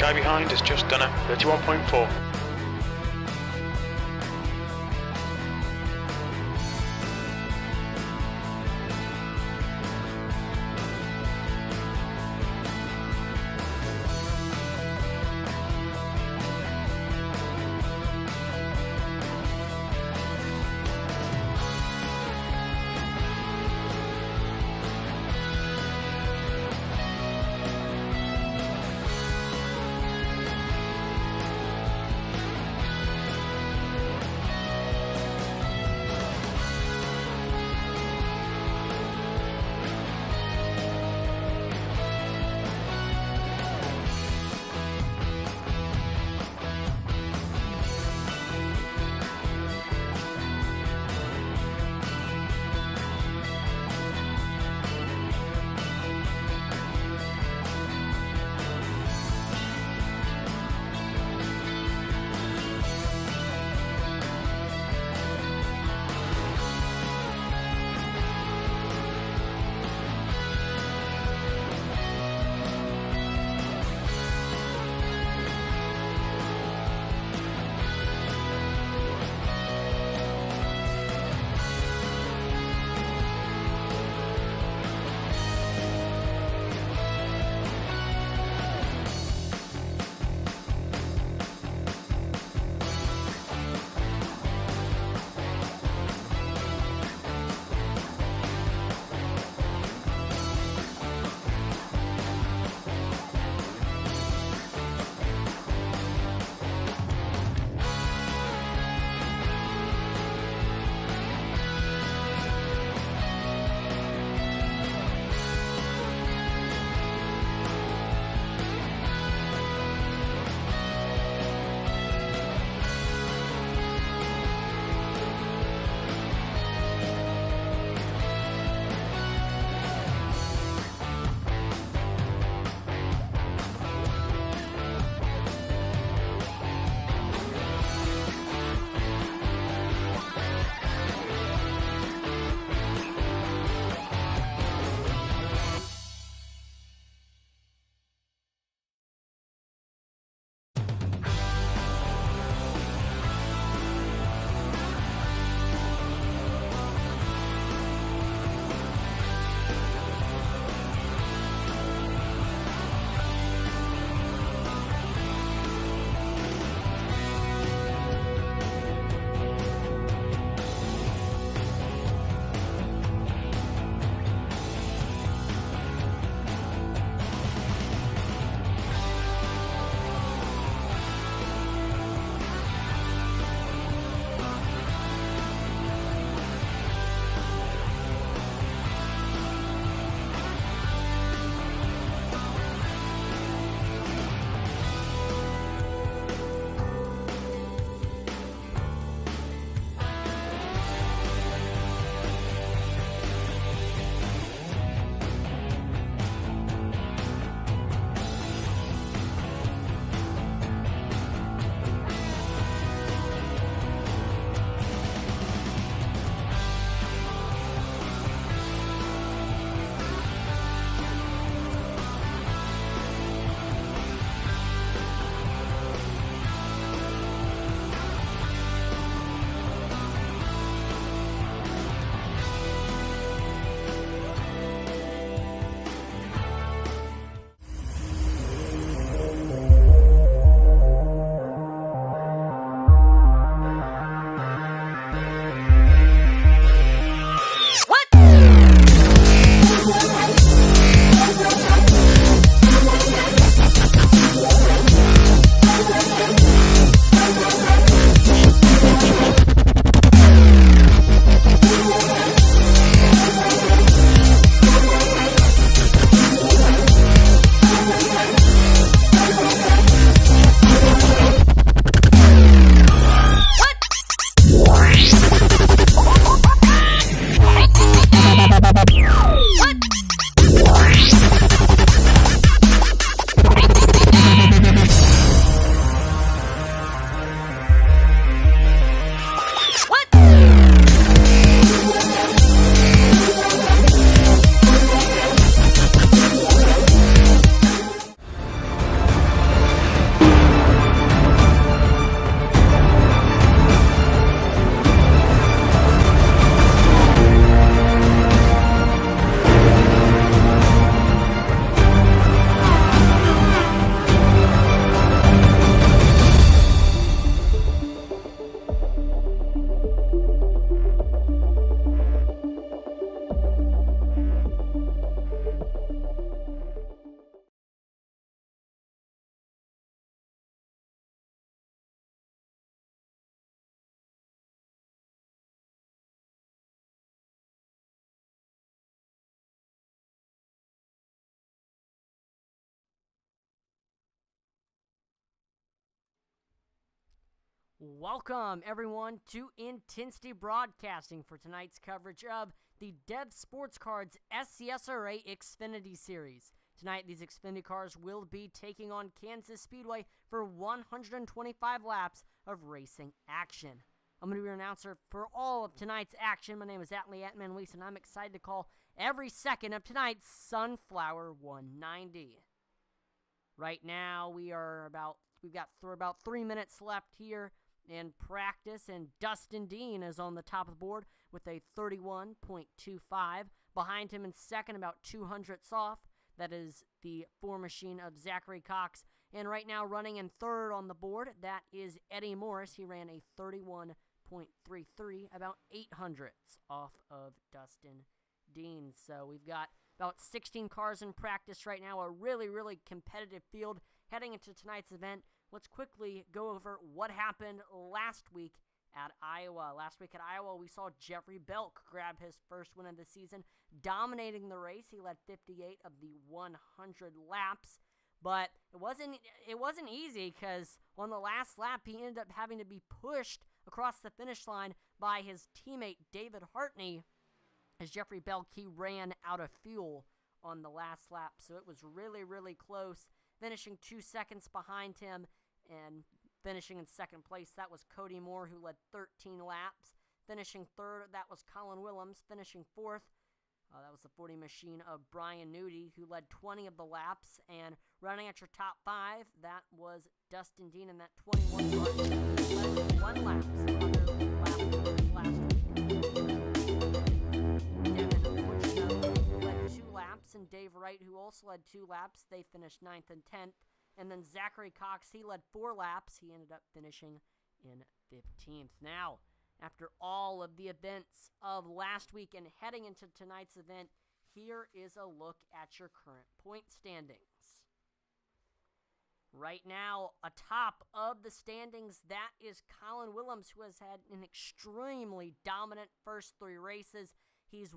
guy behind has just done a 31.4. Welcome, everyone, to Intensity Broadcasting for tonight's coverage of the Dev Sports Cards SCSRA Xfinity Series. Tonight, these Xfinity cars will be taking on Kansas Speedway for 125 laps of racing action. I'm going to be your announcer for all of tonight's action. My name is Atlee Atman-Leese, and I'm excited to call every second of tonight's Sunflower 190. Right now, we've got about 3 minutes left here in practice, and Dustin Dean is on the top of the board with a 31.25. Behind him in second, about 200ths off. That is the Four Machine of Zachary Cox. And right now running in third on the board, that is Eddie Morris. He ran a 31.33, about 800ths off of Dustin Dean. So we've got about 16 cars in practice right now, a really, really competitive field heading into tonight's event. Let's quickly go over what happened last week at Iowa. Last week at Iowa, we saw Jeffrey Belk grab his first win of the season, dominating the race. He led 58 of the 100 laps, but it wasn't easy because on the last lap, he ended up having to be pushed across the finish line by his teammate David Hartney. As Jeffrey Belk, he ran out of fuel on the last lap, so it was really, really close, finishing 2 seconds behind him and finishing in second place. That was Cody Moore, who led 13 laps. Finishing third, that was Colin Willems. Finishing fourth, that was the 40 machine of Brian Nudie, who led 20 of the laps. And running at your top five, that was Dustin Dean in that 21 car. Led 1 lap, so under lap last week. Devin Butchino led 2 laps, and Dave Wright, who also led 2 laps, they finished 9th and 10th. And then Zachary Cox, he led 4 laps. He ended up finishing in 15th. Now, after all of the events of last week and heading into tonight's event, here is a look at your current point standings. Right now, atop of the standings, that is Colin Willems, who has had an extremely dominant first 3 races. He's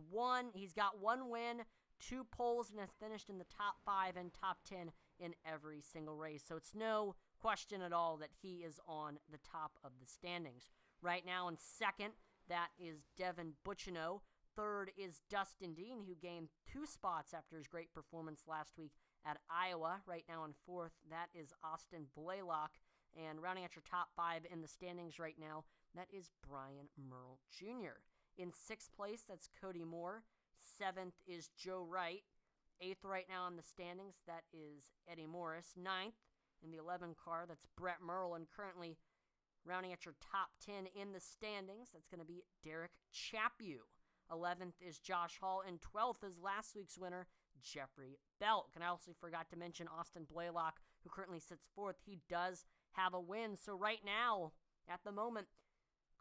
got 1 win, 2 poles, and has finished in the top 5 and top 10 in every single race. So it's no question at all that he is on the top of the standings. Right now in second, that is Devin Butchino. Third is Dustin Dean, who gained 2 spots after his great performance last week at Iowa. Right now in fourth, that is Austin Blaylock. And rounding out your top 5 in the standings right now, that is Brian Merle Jr. In 6th place, that's Cody Moore. 7th is Joe Wright. 8th right now in the standings, that is Eddie Morris. 9th in the 11 car, that's Brett Merle. And currently rounding at your top 10 in the standings, that's going to be Derek Chaput. 11th is Josh Hall. And 12th is last week's winner, Jeffrey Belk. And I also forgot to mention Austin Blaylock, who currently sits 4th. He does have a win. So right now, at the moment,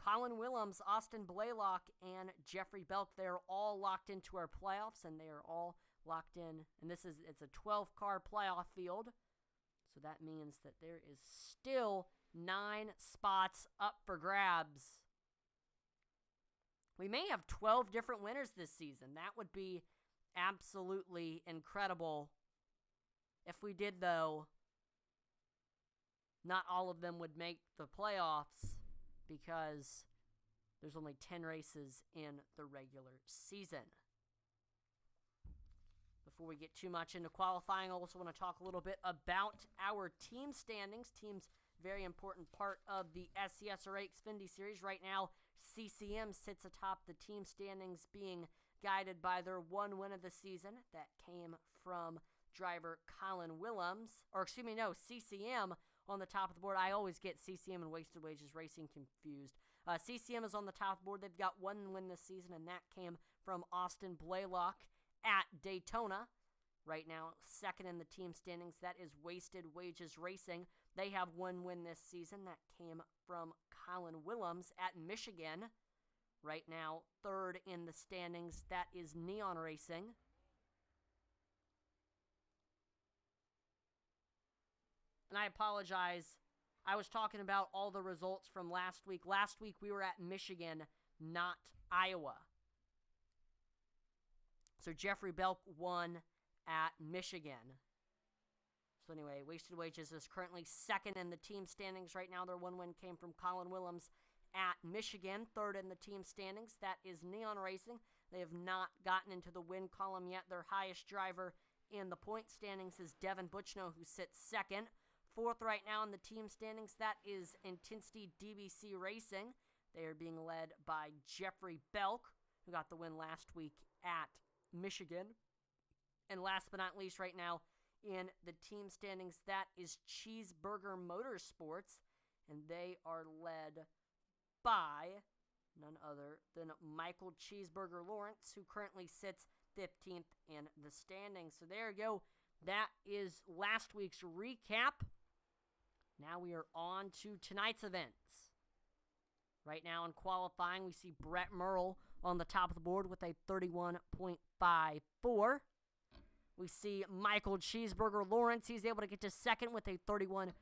Colin Willems, Austin Blaylock, and Jeffrey Belk, they're all locked into our playoffs, and they are all locked in. And it's a 12-car playoff field, so that means that there is still 9 spots up for grabs. We may have 12 different winners this season. That would be absolutely incredible. If we did, though, not all of them would make the playoffs because there's only 10 races in the regular season. Before we get too much into qualifying, I also want to talk a little bit about our team standings. Team's very important part of the SCSRA Xfinity Series. Right now, CCM sits atop the team standings, being guided by their 1 win of the season that came from driver Colin Willems. CCM on the top of the board. I always get CCM and Wasted Wages Racing confused. CCM is on the top of the board. They've got 1 win this season, and that came from Austin Blaylock at Daytona. Right now, second in the team standings, that is Wasted Wages Racing. They have 1 win this season. That came from Colin Willems at Michigan. Right now, third in the standings, that is Neon Racing. And I apologize. I was talking about all the results from last week. Last week, we were at Michigan, not Iowa. So Jeffrey Belk won at Michigan. So anyway, Wasted Wages is currently second in the team standings right now. Their one win came from Colin Willems at Michigan. Third in the team standings, that is Neon Racing. They have not gotten into the win column yet. Their highest driver in the point standings is Devin Butchno, who sits second. Fourth right now in the team standings, that is Intensity DBC Racing. They are being led by Jeffrey Belk, who got the win last week at Michigan. And last but not least right now in the team standings, that is Cheeseburger Motorsports, and they are led by none other than Michael Cheeseburger Lawrence, who currently sits 15th in the standings. So there you go. That is last week's recap. Now we are on to tonight's events. Right now in qualifying, we see Brett Merle on the top of the board with a 31.54. We see Michael Cheeseburger Lawrence. He's able to get to second with a 31.56.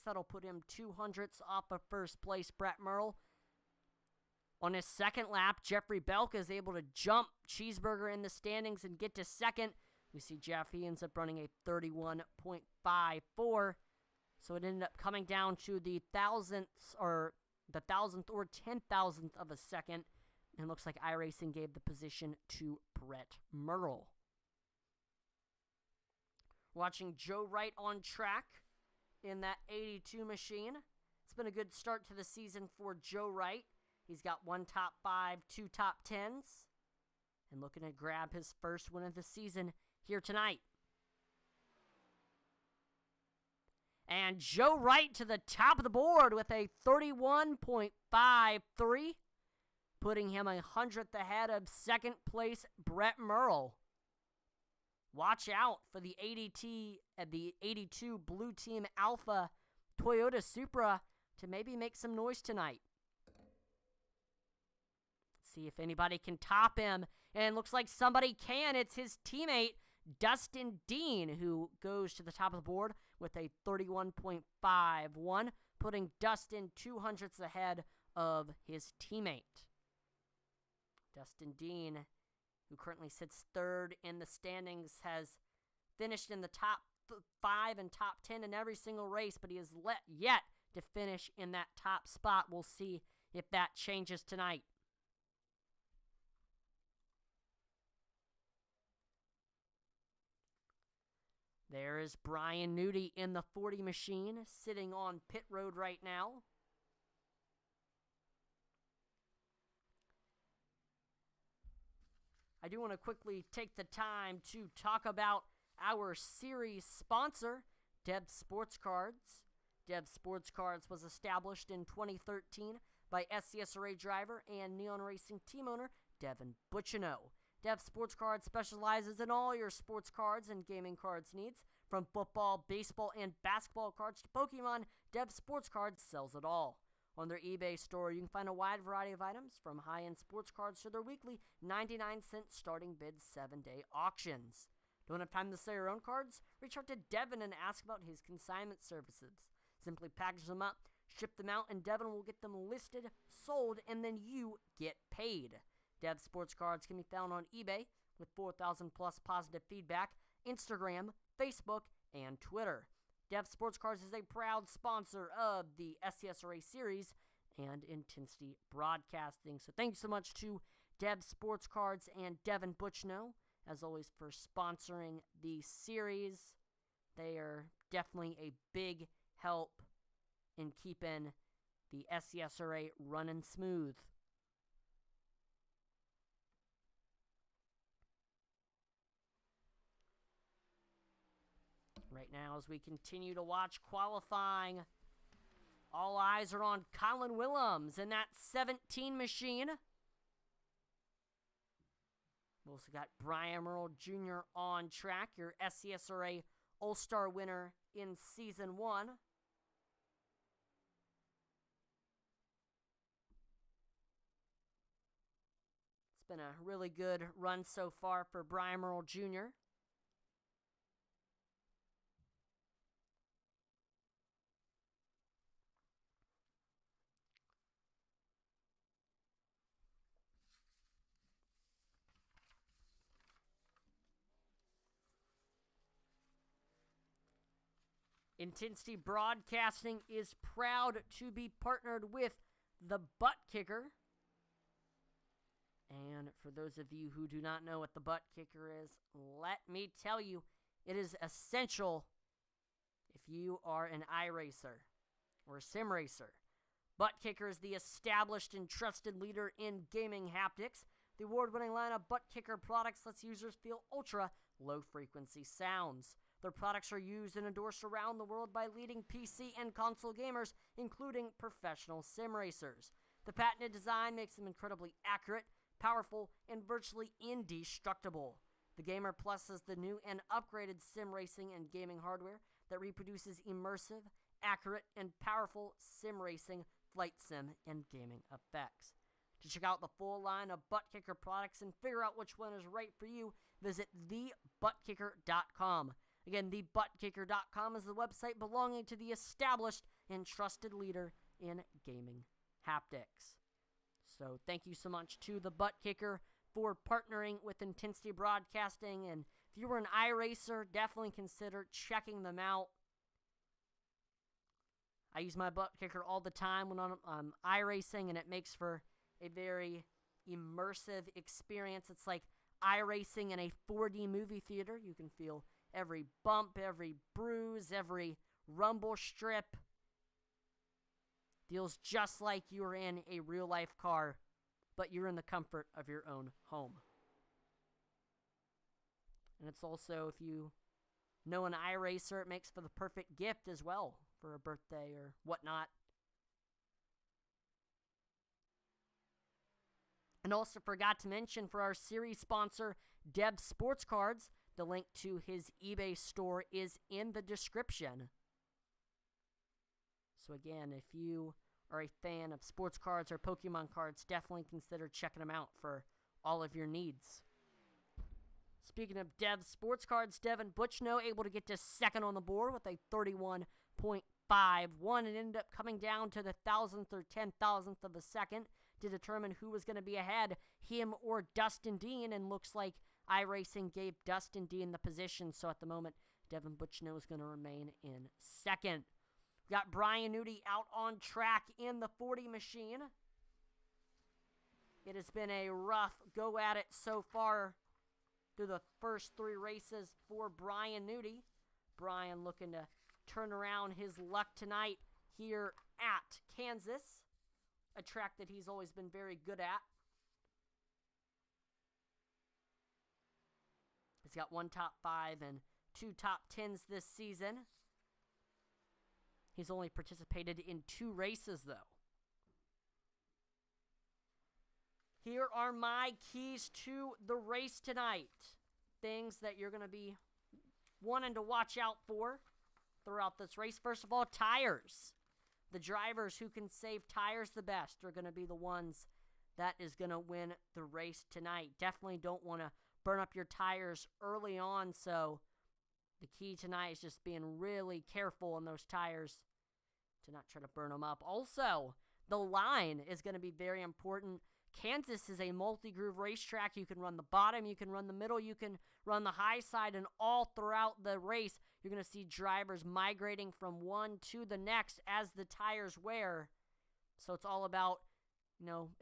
That'll put him 200ths off of first place Brett Merle. On his second lap, Jeffrey Belk is able to jump Cheeseburger in the standings and get to second. We see Jeff, he ends up running a 31.54. So it ended up coming down to the thousandth or 10,000th of a second. And looks like iRacing gave the position to Brett Merle. Watching Joe Wright on track in that 82 machine. It's been a good start to the season for Joe Wright. He's got 1 top 5, 2 top 10s. And looking to grab his first win of the season here tonight. And Joe Wright to the top of the board with a 31.53, putting him 100th ahead of second place Brett Merle. Watch out for the 82 Blue Team Alpha Toyota Supra to maybe make some noise tonight. Let's see if anybody can top him. And looks like somebody can. It's his teammate, Dustin Dean, who goes to the top of the board with a 31.51, putting Dustin 200ths ahead of his teammate. Dustin Dean, who currently sits third in the standings, has finished in the top 5 and top 10 in every single race, but he has yet to finish in that top spot. We'll see if that changes tonight. There is Brian Nudie in the 40 machine, sitting on pit road right now. I do want to quickly take the time to talk about our series sponsor, Dev Sports Cards. Dev Sports Cards was established in 2013 by SCSRA driver and Neon Racing team owner Devin Butchino. Dev Sports Cards specializes in all your sports cards and gaming cards needs. From football, baseball, and basketball cards to Pokemon, Dev Sports Cards sells it all. On their eBay store, you can find a wide variety of items, from high-end sports cards to their weekly 99-cent starting bid 7-day auctions. Don't have time to sell your own cards? Reach out to Devin and ask about his consignment services. Simply package them up, ship them out, and Devin will get them listed, sold, and then you get paid. Dev Sports Cards can be found on eBay with 4,000 plus positive feedback, Instagram, Facebook, and Twitter. Dev Sports Cards is a proud sponsor of the SCSRA series and Intensity Broadcasting. So thank you so much to Dev Sports Cards and Devin Butchno, as always, for sponsoring the series. They are definitely a big help in keeping the SCSRA running smooth. Right now, as we continue to watch qualifying, all eyes are on Colin Willems in that 17 machine. We've also got Brian Merle Jr. on track, your SCSRA All-Star winner in Season 1. It's been a really good run so far for Brian Merle Jr. Intensity Broadcasting is proud to be partnered with the Butt Kicker. And for those of you who do not know what the Butt Kicker is, let me tell you, it is essential if you are an iRacer or a sim racer. Butt Kicker is the established and trusted leader in gaming haptics. The award-winning line of Butt Kicker products lets users feel ultra low-frequency sounds. Their products are used and endorsed around the world by leading PC and console gamers, including professional sim racers. The patented design makes them incredibly accurate, powerful, and virtually indestructible. The Gamer Plus is the new and upgraded sim racing and gaming hardware that reproduces immersive, accurate, and powerful sim racing, flight sim, and gaming effects. To check out the full line of Butt Kicker products and figure out which one is right for you, visit thebuttkicker.com. Again, thebuttkicker.com is the website belonging to the established and trusted leader in gaming haptics. So thank you so much to the Butt Kicker for partnering with Intensity Broadcasting. And if you were an iRacer, definitely consider checking them out. I use my Butt Kicker all the time when I'm iRacing, and it makes for a very immersive experience. It's like iRacing in a 4D movie theater. You can feel every bump, every bruise, every rumble strip. Feels just like you're in a real-life car, but you're in the comfort of your own home. And it's also, if you know an iRacer, it makes for the perfect gift as well for a birthday or whatnot. And also forgot to mention for our series sponsor, Dev Sports Cards, the link to his eBay store is in the description. So again, if you are a fan of sports cards or Pokemon cards, definitely consider checking them out for all of your needs. Speaking of Dev Sports Cards, Devin Butchno able to get to second on the board with a 31.51. It ended up coming down to the 1,000th or 10,000th of a second to determine who was going to be ahead, him or Dustin Dean, and looks like iRacing gave Dustin Dean the position, so at the moment, Devin Butchno is going to remain in second. We got Brian Nudi out on track in the 40 machine. It has been a rough go at it so far through the first three races for Brian Nudi. Brian looking to turn around his luck tonight here at Kansas, a track that he's always been very good at. He's got one top 5 and 2 top 10s this season. He's only participated in 2 races, though. Here are my keys to the race tonight. Things that you're going to be wanting to watch out for throughout this race. First of all, tires. The drivers who can save tires the best are going to be the ones that is going to win the race tonight. Definitely don't want to burn up your tires early on, so the key tonight is just being really careful on those tires to not try to burn them up. Also, the line is going to be very important. Kansas is a multi-groove racetrack. You can run the bottom, you can run the middle, you can run the high side, and all throughout the race, you're going to see drivers migrating from one to the next as the tires wear. So it's all about,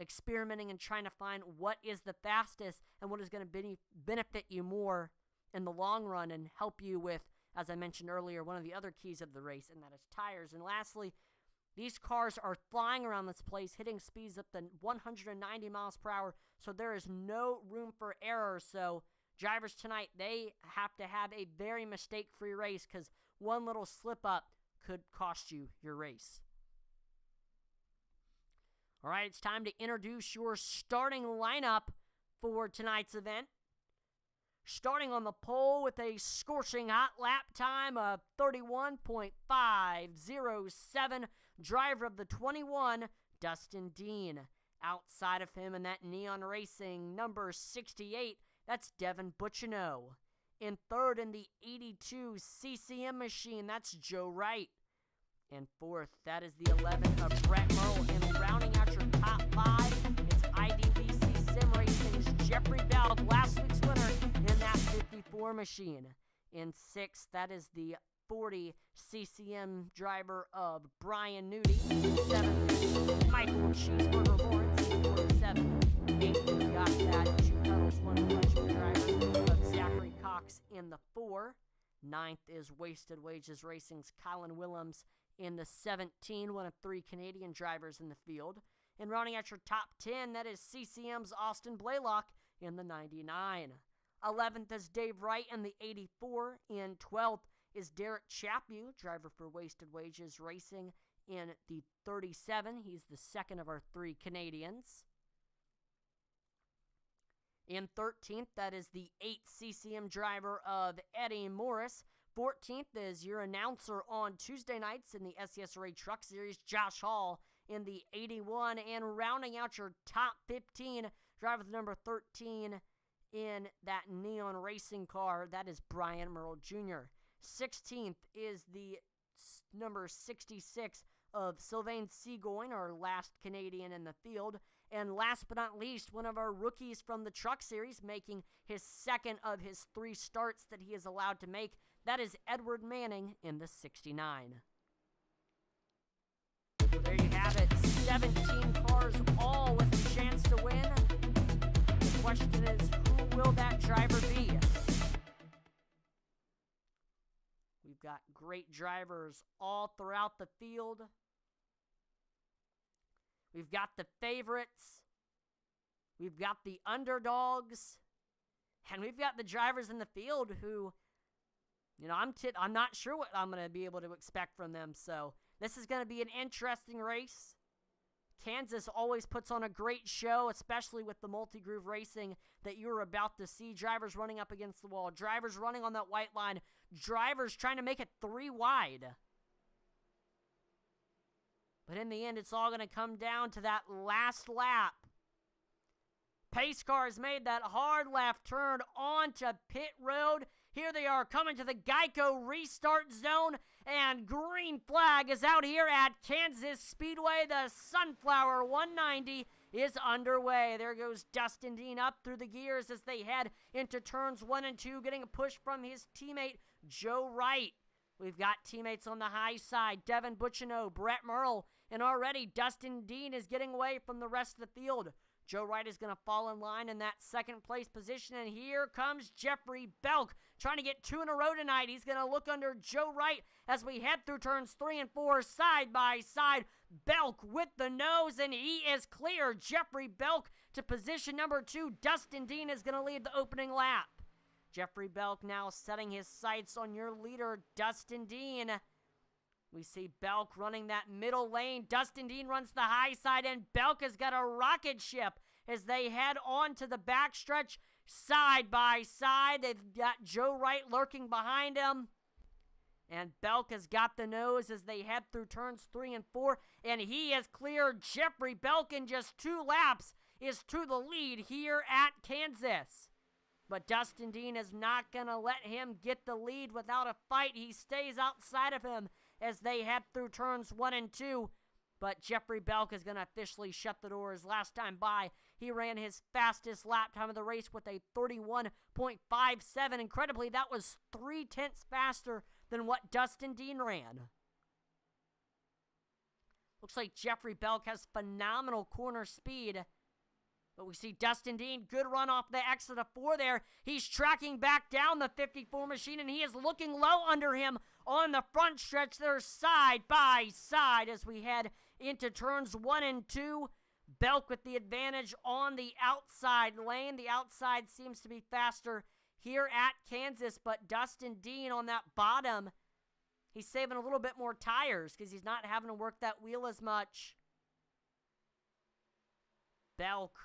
experimenting and trying to find what is the fastest and what is going to benefit you more in the long run and help you with, as I mentioned earlier, one of the other keys of the race, and that is tires. And lastly, these cars are flying around this place, hitting speeds up to 190 miles per hour, so there is no room for error. So drivers tonight, they have to have a very mistake-free race because one little slip-up could cost you your race. All right, it's time to introduce your starting lineup for tonight's event. Starting on the pole with a scorching hot lap time of 31.507, driver of the 21, Dustin Dean. Outside of him in that Neon Racing number 68, that's Devin Butchino. In third in the 82 CCM machine, that's Joe Wright. And fourth, that is the 11 of Brett Merle. And rounding out your top 5, it's IDBC Sim Racing's Jeffrey Bell, last week's winner in that 54 machine. In sixth, that is the 40 CCM driver of Brian Nudie. 7th, Michael Cheeseburger Lawrence, 47. 8th, we got that Two Pedals, One Freshman driver of Zachary Cox in the 4. 9th is Wasted Wages Racing's Colin Willems in the 17, one of 3 Canadian drivers in the field. And rounding out your top 10, that is CCM's Austin Blaylock in the 99. 11th is Dave Wright in the 84. In 12th is Derek Chaput, driver for Wasted Wages Racing in the 37. He's the second of our 3 Canadians. In 13th, that is the 8 CCM driver of Eddie Morris. 14th is your announcer on Tuesday nights in the SCSRA Truck Series, Josh Hall in the 81. And rounding out your top 15, driver with number 13 in that neon racing car, that is Brian Merle Jr. 16th is the number 66 of Sylvain Seagoin, our last Canadian in the field. And last but not least, one of our rookies from the Truck Series, making his second of his 3 starts that he is allowed to make. That is Edward Manning in the 69. So there you have it. 17 cars, all with a chance to win. The question is, who will that driver be? We've got great drivers all throughout the field. We've got the favorites. We've got the underdogs. And we've got the drivers in the field who, I'm not sure what I'm going to be able to expect from them. So this is going to be an interesting race. Kansas always puts on a great show, especially with the multi-groove racing that you're about to see. Drivers running up against the wall. Drivers running on that white line. Drivers trying to make it 3 wide. But in the end, it's all going to come down to that last lap. Pace cars made that hard left turn onto pit road. Here they are coming to the Geico restart zone, and green flag is out here at Kansas Speedway. The Sunflower 190 is underway. There goes Dustin Dean up through the gears as they head into turns 1 and 2, getting a push from his teammate, Joe Wright. We've got teammates on the high side, Devin Butchino, Brett Merle, and already Dustin Dean is getting away from the rest of the field. Joe Wright is going to fall in line in that second place position, and here comes Jeffrey Belk trying to get 2 in a row tonight. He's going to look under Joe Wright as we head through turns 3 and 4 side by side. Belk with the nose, and he is clear. Jeffrey Belk to position number 2. Dustin Dean is going to lead the opening lap. Jeffrey Belk now setting his sights on your leader, Dustin Dean. We see Belk running that middle lane. Dustin Dean runs the high side, and Belk has got a rocket ship as they head on to the backstretch side by side. They've got Joe Wright lurking behind him. And Belk has got the nose as they head through turns 3 and 4. And he has cleared Jeffrey Belk in just 2 laps, is to the lead here at Kansas. But Dustin Dean is not going to let him get the lead without a fight. He stays outside of him as they head through turns 1 and 2. But Jeffrey Belk is going to officially shut the doors. Last time by, he ran his fastest lap time of the race with a 31.57. Incredibly, that was 0.3 faster than what Dustin Dean ran. Looks like Jeffrey Belk has phenomenal corner speed. But we see Dustin Dean, good run off the exit of 4 there. He's tracking back down the 54 machine, and he is looking low under him on the front stretch there, side by side as we head into turns 1 and 2. Belk with the advantage on the outside lane. The outside seems to be faster here at Kansas, but Dustin Dean on that bottom, he's saving a little bit more tires because he's not having to work that wheel as much. Belk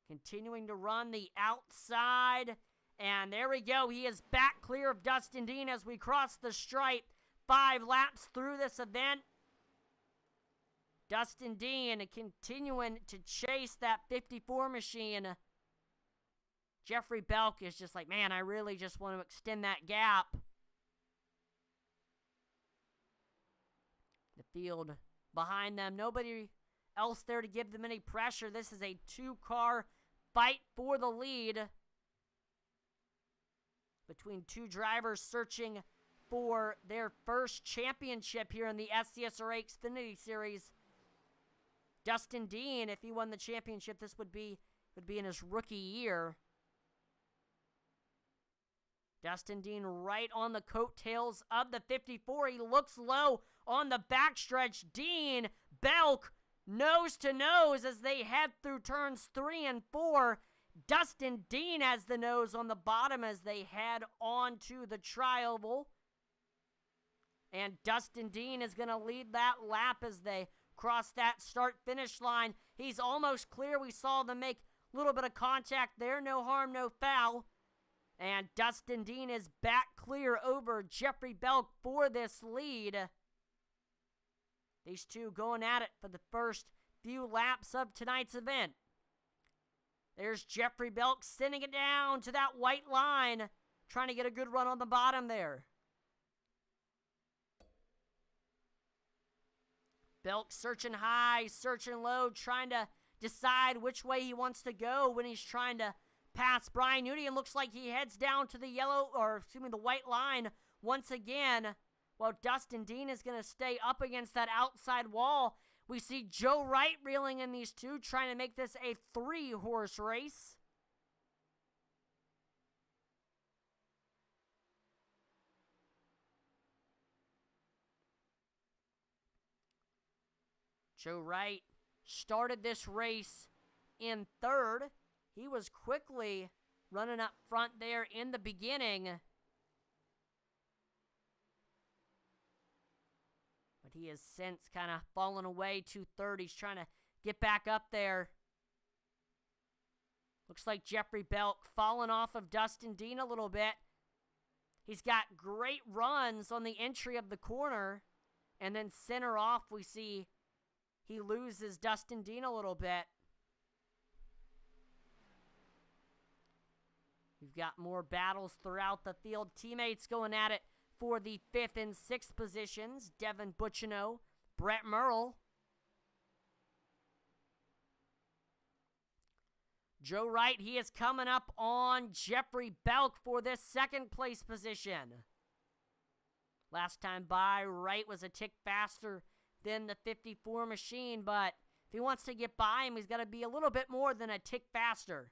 continuing to run the outside. And there we go. He is back clear of Dustin Dean as we cross the stripe. 5 laps through this event. Dustin Dean continuing to chase that 54 machine. Jeffrey Belk is just like, man, I really just want to extend that gap. The field behind them. Nobody else there to give them any pressure. This is a 2-car fight for the lead. between two drivers searching for their first championship here in the SCSRA Xfinity Series. Dustin Dean, if he won the championship, this would be in his rookie year. Dustin Dean right on the coattails of the 54. He looks low on the backstretch. Dean, Belk, nose to nose as they head through turns 3 and 4. Dustin Dean has the nose on the bottom as they head on to the tri-oval. And Dustin Dean is going to lead that lap as they cross that start-finish line. He's almost clear. We saw them make a little bit of contact there. No harm, no foul. And Dustin Dean is back clear over Jeffrey Belk for this lead. These two going at it for the first few laps of tonight's event. There's Jeffrey Belk sending it down to that white line, trying to get a good run on the bottom there. Belk searching high, searching low, trying to decide which way he wants to go when he's trying to pass Brian Newty, and looks like he heads down to the the white line once again. While Dustin Dean is going to stay up against that outside wall. We see Joe Wright reeling in these two, trying to make this a 3-horse race. Joe Wright started this race in 3rd. He was quickly running up front there in the beginning. But he has since kind of fallen away to 3rd. He's trying to get back up there. Looks like Jeffrey Belk falling off of Dustin Dean a little bit. He's got great runs on the entry of the corner. And then center off, we see he loses Dustin Dean a little bit. We've got more battles throughout the field. Teammates going at it for the 5th and 6th positions. Devin Bucciano, Brett Merle. Joe Wright, he is coming up on Jeffrey Belk for this 2nd place position. Last time by, Wright was a tick faster than the 54 machine, but if he wants to get by him, he's got to be a little bit more than a tick faster.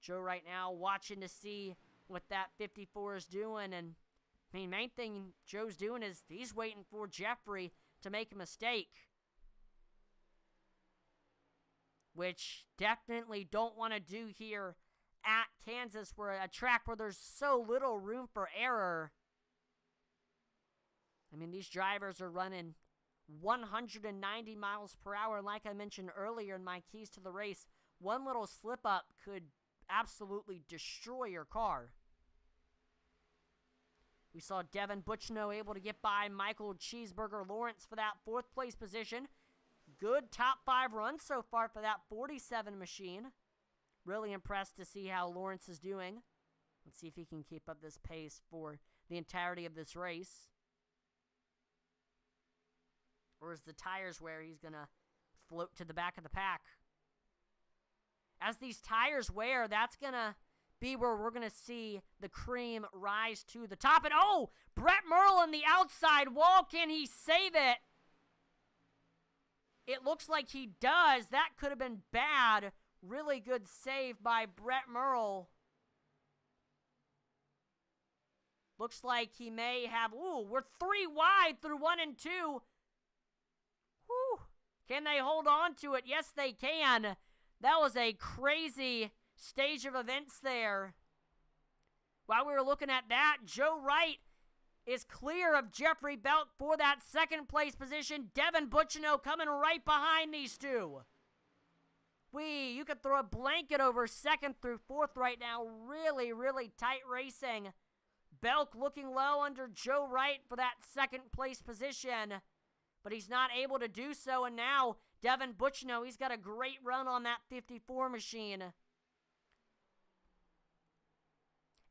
Joe right now watching to see what that 54 is doing, and main thing Joe's doing is he's waiting for Jeffrey to make a mistake, which definitely don't want to do here at Kansas, where a track where there's so little room for error. I mean, these drivers are running 190 miles per hour, and like I mentioned earlier in my keys to the race, one little slip up could absolutely destroy your car. We saw Devin Bucciano able to get by Michael Cheeseburger Lawrence for that 4th place position. Good top 5 runs so far for that 47 machine. Really impressed to see how Lawrence is doing. Let's see if he can keep up this pace for the entirety of this race. Or as the tires wear, he's going to float to the back of the pack. As these tires wear, that's going to be where we're going to see the cream rise to the top. And oh, Brett Merle on the outside wall. Can he save it? It looks like he does. That could have been bad. Really good save by Brett Merle. Looks like he may have... Ooh, we're 3 wide through 1 and 2. Whew. Can they hold on to it? Yes, they can. That was a crazy stage of events there. While we were looking at that, Joe Wright is clear of Jeffrey Belk for that 2nd place position. Devin Bucciano coming right behind these two. You could throw a blanket over 2nd through 4th right now. Really, really tight racing. Belk looking low under Joe Wright for that 2nd place position, but he's not able to do so, and now Devin Bucciano, he's got a great run on that 54 machine.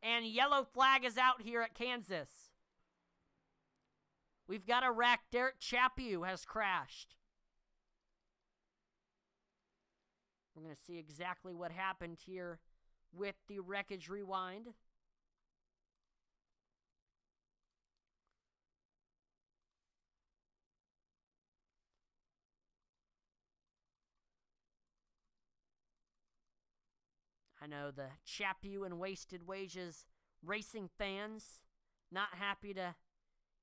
And yellow flag is out here at Kansas. We've got a wreck. Derek Chaput has crashed. We're going to see exactly what happened here with the wreckage rewind. I know the Chappew and Wasted Wages racing fans not happy to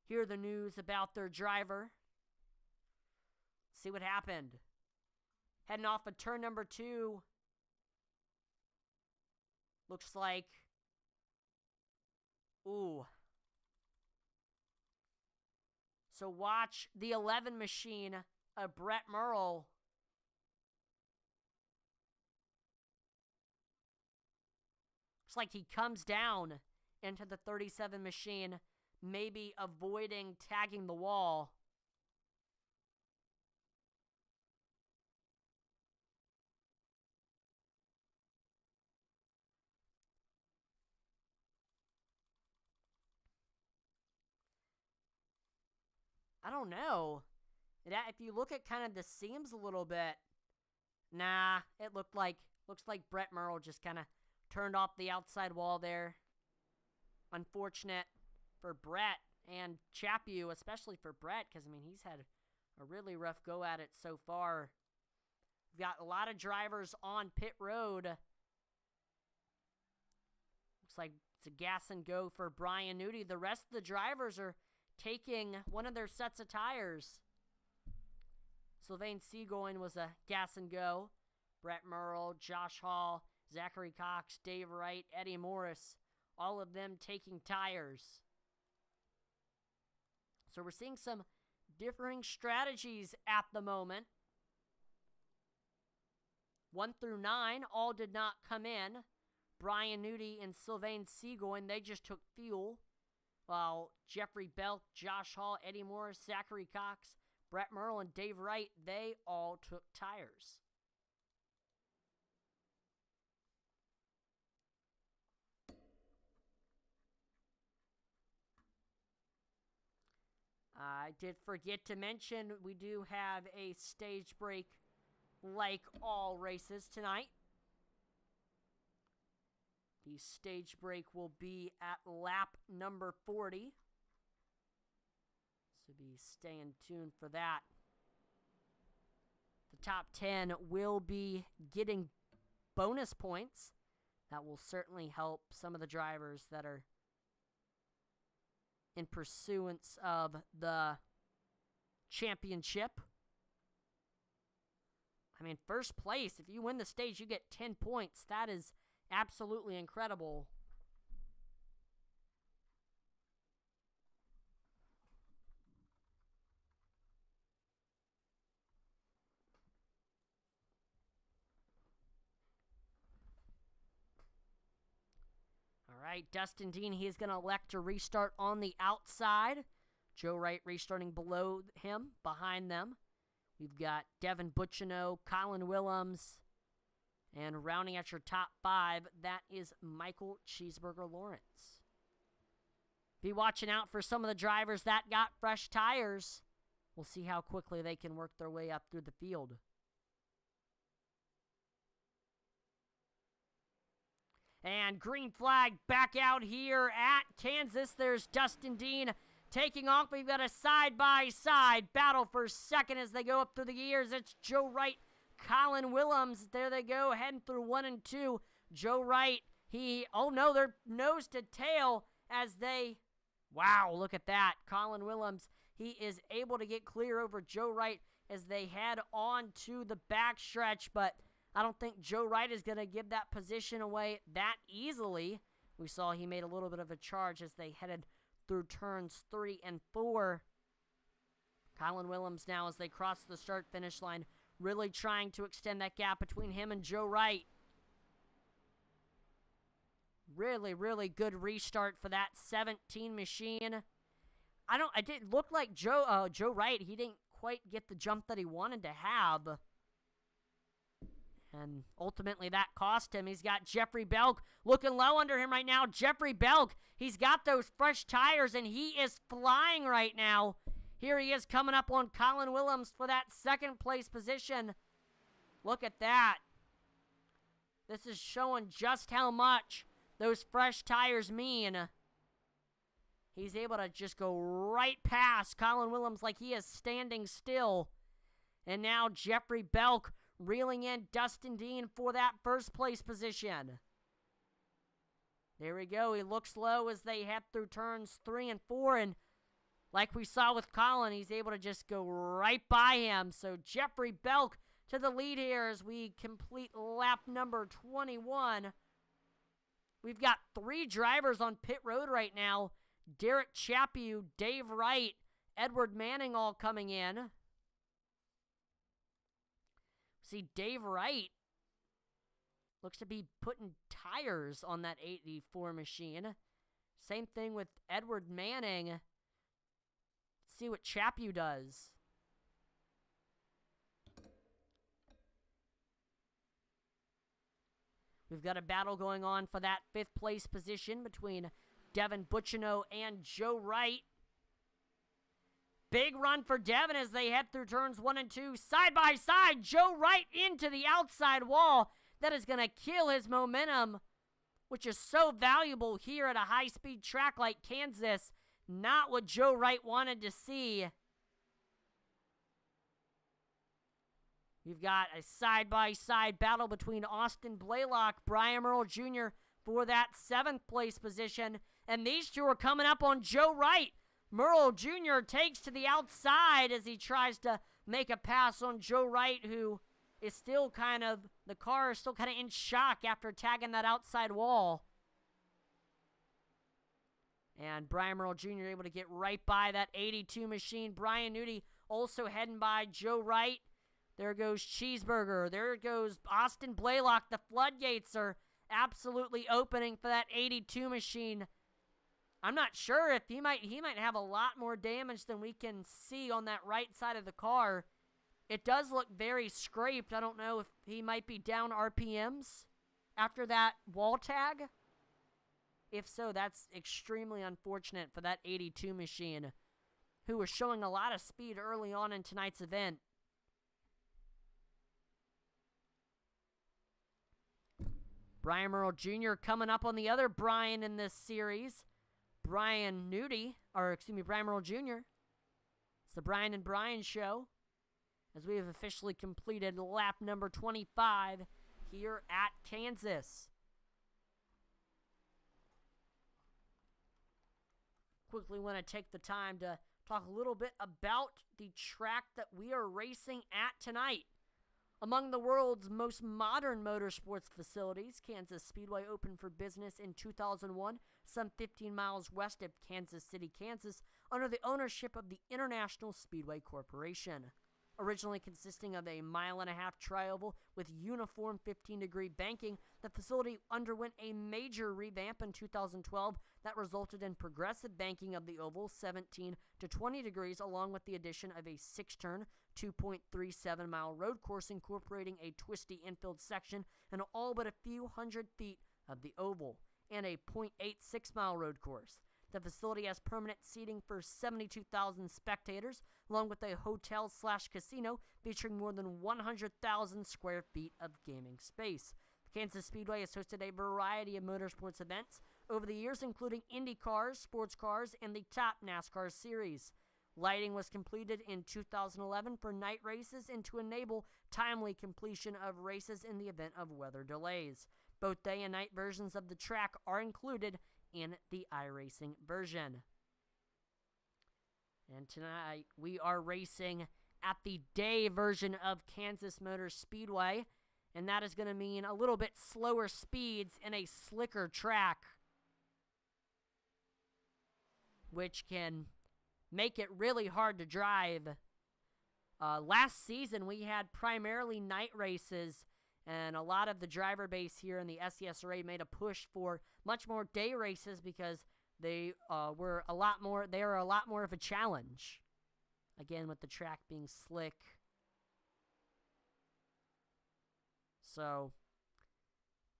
hear the news about their driver. See what happened. Heading off of turn number 2. Looks like, ooh. So watch the 11 machine of Brett Merle. Looks like he comes down into the 37 machine, maybe avoiding tagging the wall. I don't know. If you look at kind of the seams a little bit, nah, looks like Brett Merle just kind of turned off the outside wall there. Unfortunate for Brett and Chappew, especially for Brett, because, I mean, he's had a really rough go at it so far. We've got a lot of drivers on pit road. Looks like it's a gas and go for Brian Nudie. The rest of the drivers are taking one of their sets of tires. Sylvain Seagoin was a gas and go. Brett Merle, Josh Hall, Zachary Cox, Dave Wright, Eddie Morris, all of them taking tires. So we're seeing some differing strategies at the moment. 1 through 9 all did not come in. Brian Nudie and Sylvain Seagoin, they just took fuel. While Jeffrey Belk, Josh Hall, Eddie Morris, Zachary Cox, Brett Merle, and Dave Wright, they all took tires. I did forget to mention we do have a stage break like all races tonight. The stage break will be at lap number 40. So be staying tuned for that. The top 10 will be getting bonus points. That will certainly help some of the drivers that are in pursuance of the championship. I mean, first place, if you win the stage, you get 10 points. That is absolutely incredible. All right, Dustin Dean, he's going to elect to restart on the outside. Joe Wright restarting below him, behind them. We've got Devin Butchino, Colin Willems, and rounding at your top 5, that is Michael Cheeseburger Lawrence. Be watching out for some of the drivers that got fresh tires. We'll see how quickly they can work their way up through the field. And green flag back out here at Kansas. There's Dustin Dean taking off. We've got a side-by-side battle for second as they go up through the gears. It's Joe Wright, Colin Willems. There they go, heading through 1 and 2. Joe Wright, they're nose to tail as they, wow, look at that. Colin Willems, he is able to get clear over Joe Wright as they head on to the backstretch, but I don't think Joe Wright is going to give that position away that easily. We saw he made a little bit of a charge as they headed through turns 3 and 4. Colin Willems now, as they cross the start-finish line, really trying to extend that gap between him and Joe Wright. Really, really good restart for that 17 machine. It didn't look like Joe Wright, he didn't quite get the jump that he wanted to have. And ultimately that cost him. He's got Jeffrey Belk looking low under him right now. Jeffrey Belk, he's got those fresh tires and he is flying right now. Here he is coming up on Colin Willems for that second place position. Look at that. This is showing just how much those fresh tires mean. He's able to just go right past Colin Willems like he is standing still. And now Jeffrey Belk reeling in Dustin Dean for that first place position. There we go. He looks low as they head through turns 3 and 4, and like we saw with Colin, he's able to just go right by him. So Jeffrey Belk to the lead here as we complete lap number 21. We've got 3 drivers on pit road right now. Derek Chaput, Dave Wright, Edward Manning all coming in. See, Dave Wright looks to be putting tires on that 84 machine. Same thing with Edward Manning. Let's see what Chaput does. We've got a battle going on for that 5th place position between Devin Bucciano and Joe Wright. Big run for Devin as they head through turns 1 and 2. Side by side, Joe Wright into the outside wall. That is going to kill his momentum, which is so valuable here at a high-speed track like Kansas. Not what Joe Wright wanted to see. We've got a side-by-side battle between Austin Blaylock, Brian Merle Jr. for that 7th place position. And these two are coming up on Joe Wright. Merle Jr. takes to the outside as he tries to make a pass on Joe Wright, who is still the car is still kind of in shock after tagging that outside wall. And Brian Merle Jr. able to get right by that 82 machine. Brian Nudie also heading by Joe Wright. There goes Cheeseburger. There goes Austin Blaylock. The floodgates are absolutely opening for that 82 machine. I'm not sure if he might have a lot more damage than we can see on that right side of the car. It does look very scraped. I don't know if he might be down RPMs after that wall tag. If so, that's extremely unfortunate for that 82 machine, who was showing a lot of speed early on in tonight's event. Brian Merle Jr. coming up on the other Brian in this series. Brian Merle Jr. It's the Brian and Brian show, as we have officially completed lap number 25 here at Kansas. Quickly want to take the time to talk a little bit about the track that we are racing at tonight. Among the world's most modern motorsports facilities, Kansas Speedway opened for business in 2001, some 15 miles west of Kansas City, Kansas, under the ownership of the International Speedway Corporation. Originally consisting of a 1.5 mile tri-oval with uniform 15-degree banking, the facility underwent a major revamp in 2012 that resulted in progressive banking of the oval 17 to 20 degrees, along with the addition of a 6-turn, 2.37-mile road course incorporating a twisty infield section and all but a few hundred feet of the oval, and a 0.86-mile road course. The facility has permanent seating for 72,000 spectators, along with a hotel/casino featuring more than 100,000 square feet of gaming space. Kansas Speedway has hosted a variety of motorsports events over the years, including Indy cars, sports cars, and the top NASCAR series. Lighting was completed in 2011 for night races and to enable timely completion of races in the event of weather delays. Both day and night versions of the track are included in the iRacing version. And tonight we are racing at the day version of Kansas Motor Speedway, and that is going to mean a little bit slower speeds in a slicker track, which can make it really hard to drive. Last season we had primarily night races, and a lot of the driver base here in the SCSRA made a push for much more day races because they were a lot more of a challenge. Again, with the track being slick. So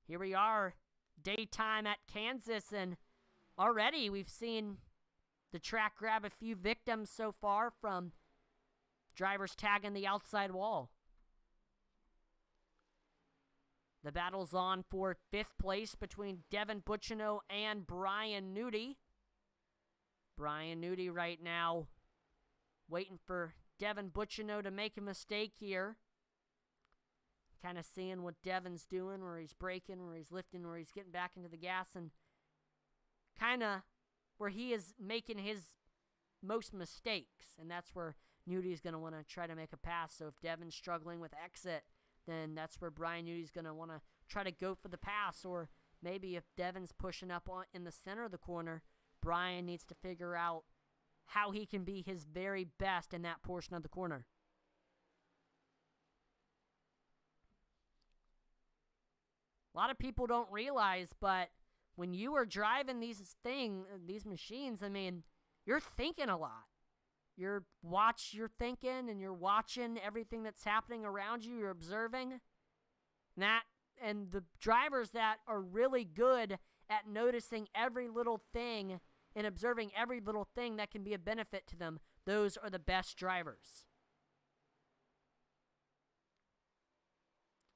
here we are, daytime at Kansas, and already we've seen the track grab a few victims so far, from drivers tagging the outside wall. The battle's on for 5th place between Devin Bucciano and Brian Nudie. Brian Nudie right now waiting for Devin Bucciano to make a mistake here. Kind of seeing what Devin's doing, where he's braking, where he's lifting, where he's getting back into the gas, and kind of where he is making his most mistakes, and that's where Newty is going to want to try to make a pass. So if Devin's struggling with exit, then that's where Brian Newty's going to want to try to go for the pass. Or maybe if Devin's pushing up in the center of the corner, Brian needs to figure out how he can be his very best in that portion of the corner. A lot of people don't realize, but when you are driving these machines, I mean, you're thinking a lot. You're thinking, and you're watching everything that's happening around you. You're observing that, and the drivers that are really good at noticing every little thing and observing every little thing that can be a benefit to them, those are the best drivers.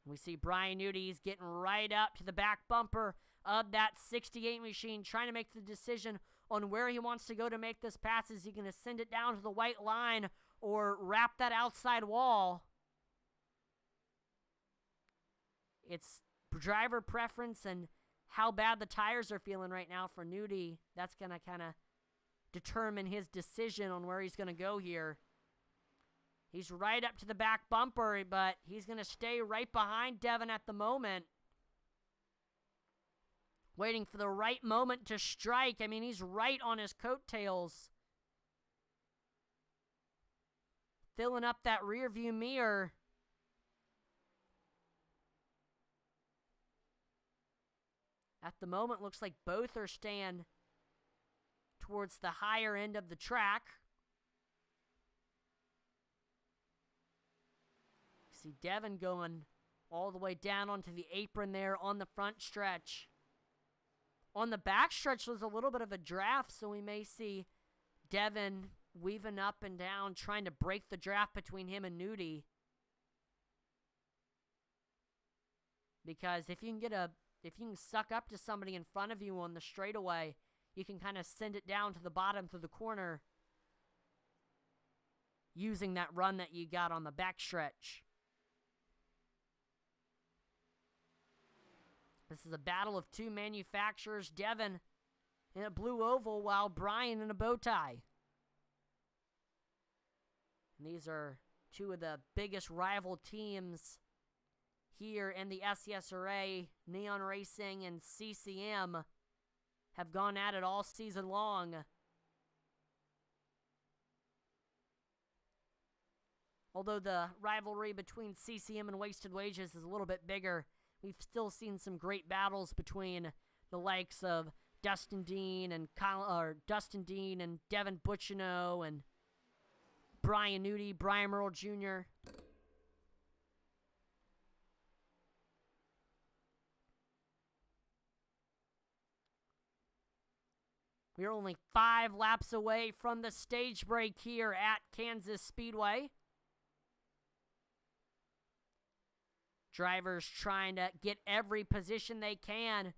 We see Brian Newty's getting right up to the back bumper of that 68 machine, trying to make the decision on where he wants to go to make this pass. Is he going to send it down to the white line or wrap that outside wall? It's driver preference and how bad the tires are feeling right now for Newty. That's going to kind of determine his decision on where he's going to go here. He's right up to the back bumper, but he's going to stay right behind Devin at the moment, waiting for the right moment to strike. I mean, he's right on his coattails, filling up that rearview mirror. At the moment, looks like both are staying towards the higher end of the track. See Devin going all the way down onto the apron there on the front stretch. On the back stretch was a little bit of a draft, so we may see Devin weaving up and down, trying to break the draft between him and Newty. Because if you can suck up to somebody in front of you on the straightaway, you can kind of send it down to the bottom through the corner using that run that you got on the back stretch. This is a battle of two manufacturers, Devin in a blue oval while Brian in a bow tie. And these are two of the biggest rival teams here in the SCSRA. Neon Racing and CCM have gone at it all season long. Although the rivalry between CCM and Wasted Wages is a little bit bigger, we've still seen some great battles between the likes of Dustin Dean and Devin Butchino and Brian Newty, Brian Merle Jr. We're only 5 laps away from the stage break here at Kansas Speedway. Drivers trying to get every position they can,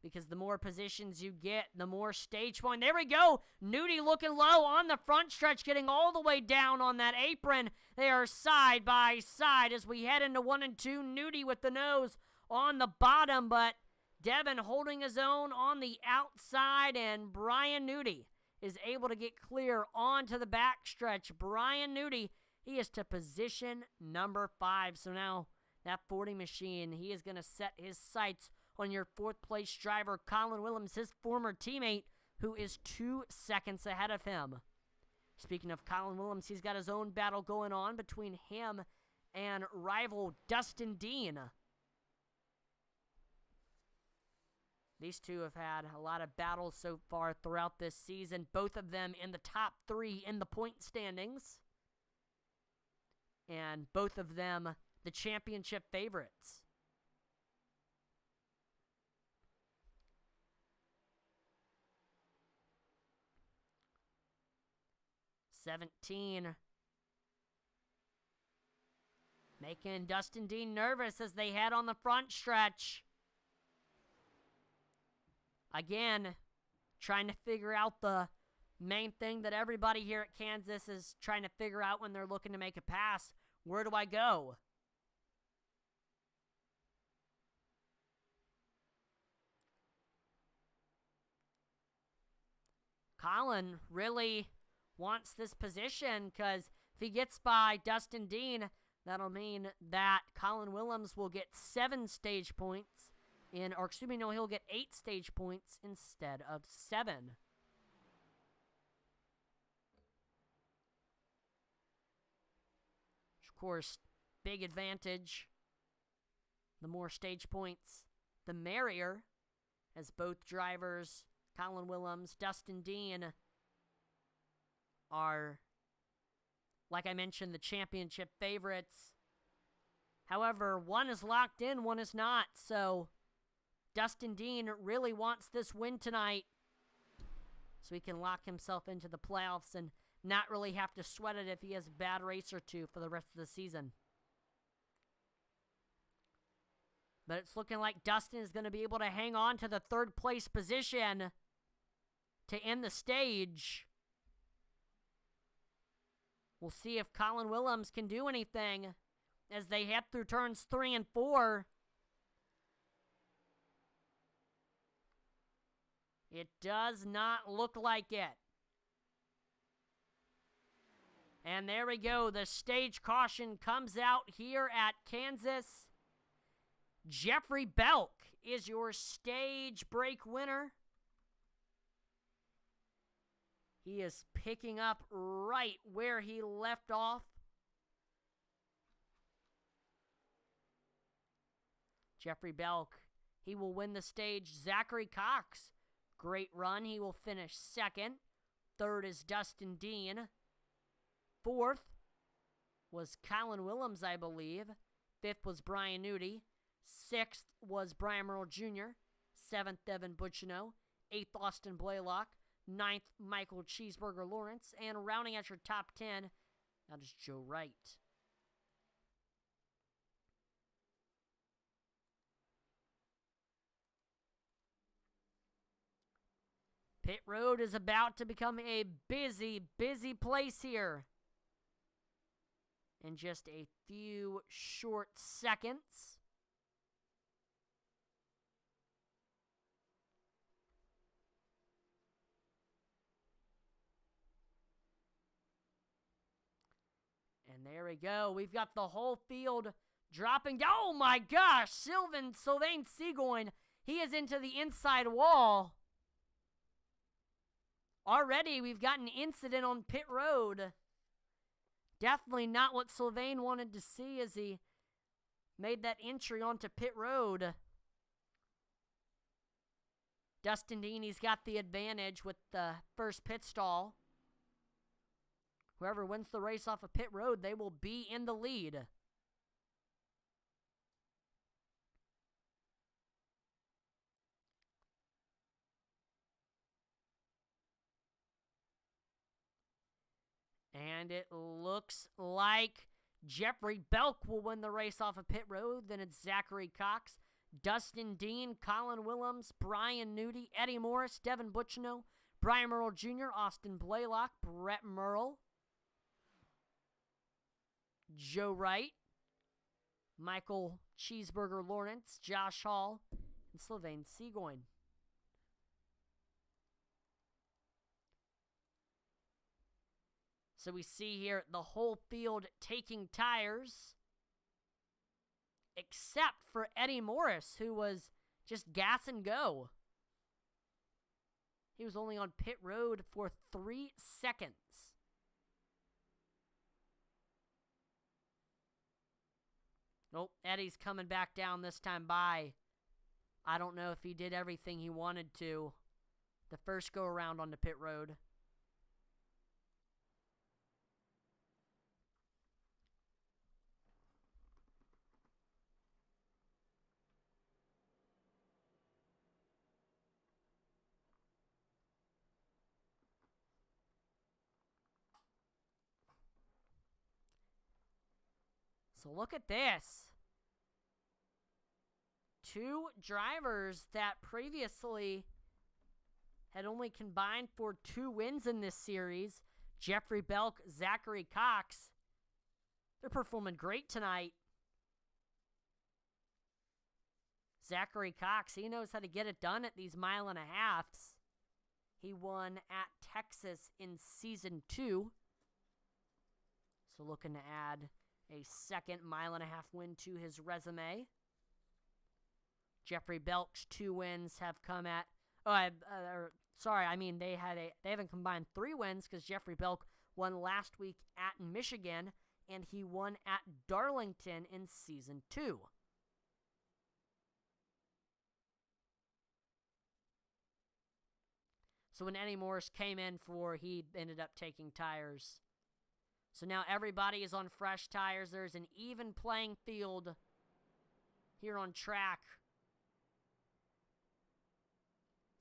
because the more positions you get, the more stage point. There we go. Newty looking low on the front stretch, getting all the way down on that apron. They are side by side as we head into 1 and 2. Newty with the nose on the bottom, but Devin holding his own on the outside, and Brian Newty is able to get clear onto the back stretch. Brian Newty, he is to position number 5. So now that 40 machine, he is going to set his sights on your 4th place driver, Colin Willems, his former teammate, who is 2 seconds ahead of him. Speaking of Colin Willems, he's got his own battle going on between him and rival Dustin Dean. These two have had a lot of battles so far throughout this season, both of them in the top 3 in the point standings, and both of them the championship favorites. '17 making Dustin Dean nervous as they head on the front stretch. Again, trying to figure out the main thing that everybody here at Kansas is trying to figure out when they're looking to make a pass. Where do I go? Colin really wants this position because if he gets by Dustin Dean, that'll mean that Colin Willems will get 7 stage points he'll get 8 stage points instead of 7. Of course, big advantage. The more stage points, the merrier, as both drivers, Colin Willems, Dustin Dean, are, like I mentioned, the championship favorites. However, one is locked in, one is not, so Dustin Dean really wants this win tonight so he can lock himself into the playoffs and not really have to sweat it if he has a bad race or two for the rest of the season. But it's looking like Dustin is going to be able to hang on to the 3rd place position to end the stage. We'll see if Colin Willems can do anything as they head through turns 3 and 4. It does not look like it. And there we go. The stage caution comes out here at Kansas. Jeffrey Belk is your stage break winner. He is picking up right where he left off. Jeffrey Belk, he will win the stage. Zachary Cox, great run. He will finish 2nd. 3rd is Dustin Dean. 4th was Colin Willems, I believe. 5th was Brian Nudie. 6th was Brian Merle Jr. 7th, Devin Butchino. 8th, Austin Blaylock. 9th, Michael Cheeseburger Lawrence. And rounding out your top 10, that is Joe Wright. Pit road is about to become a busy, busy place here. In just a few short seconds. And there we go. We've got the whole field dropping down. Oh my gosh! Sylvain Seagoin. He is into the inside wall. Already, we've got an incident on pit road. Definitely not what Sylvain wanted to see as he made that entry onto pit road. Dustin Dean, he's got the advantage with the first pit stall. Whoever wins the race off of pit road, they will be in the lead. And it looks like Jeffrey Belk will win the race off of pit road. Then it's Zachary Cox, Dustin Dean, Colin Willems, Brian Nudie, Eddie Morris, Devin Butchino, Brian Merle Jr., Austin Blaylock, Brett Merle, Joe Wright, Michael Cheeseburger Lawrence, Josh Hall, and Sylvain Seagoin. So we see here the whole field taking tires, except for Eddie Morris, who was just gas and go. He was only on pit road for 3 seconds. Nope, Eddie's coming back down this time by. I don't know if he did everything he wanted to the first go around on the pit road. So look at this. 2 drivers that previously had only combined for 2 wins in this series, Jeffrey Belk, Zachary Cox, they're performing great tonight. Zachary Cox, he knows how to get it done at these 1.5 miles. He won at Texas in Season 2. So looking to add a second mile-and-a-half win to his resume. Jeffrey Belk's 2 wins have come at... they haven't combined 3 wins because Jeffrey Belk won last week at Michigan, and he won at Darlington in Season 2. So when Eddie Morris came in he ended up taking tires. So now everybody is on fresh tires. There's an even playing field here on track.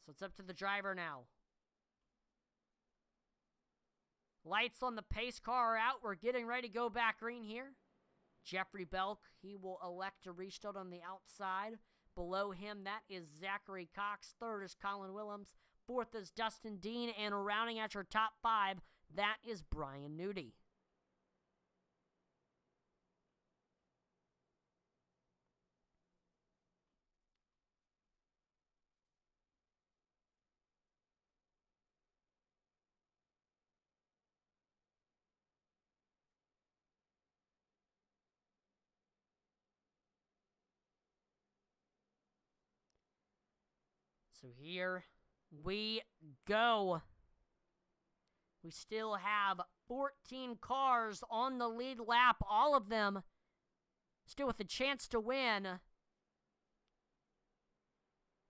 So it's up to the driver now. Lights on the pace car are out. We're getting ready to go back green here. Jeffrey Belk, he will elect to restart on the outside. Below him, that is Zachary Cox. Third is Colin Willems. Fourth is Dustin Dean. And rounding out your top 5, that is Brian Nudie. So here we go. We still have 14 cars on the lead lap, all of them still with a chance to win.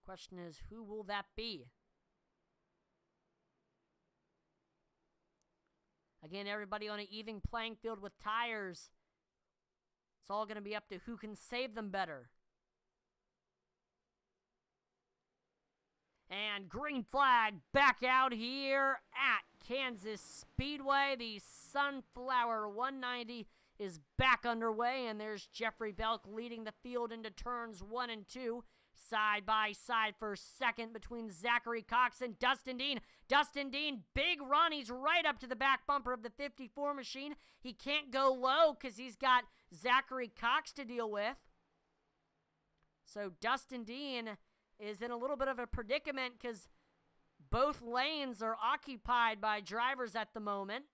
Question is, who will that be? Again, everybody on an even playing field with tires. It's all going to be up to who can save them better. And green flag back out here at Kansas Speedway. The Sunflower 190 is back underway, and there's Jeffrey Belk leading the field into turns 1 and 2. Side by side for second between Zachary Cox and Dustin Dean. Dustin Dean, big run. He's right up to the back bumper of the 54 machine. He can't go low because he's got Zachary Cox to deal with. So Dustin Dean is in a little bit of a predicament because both lanes are occupied by drivers at the moment,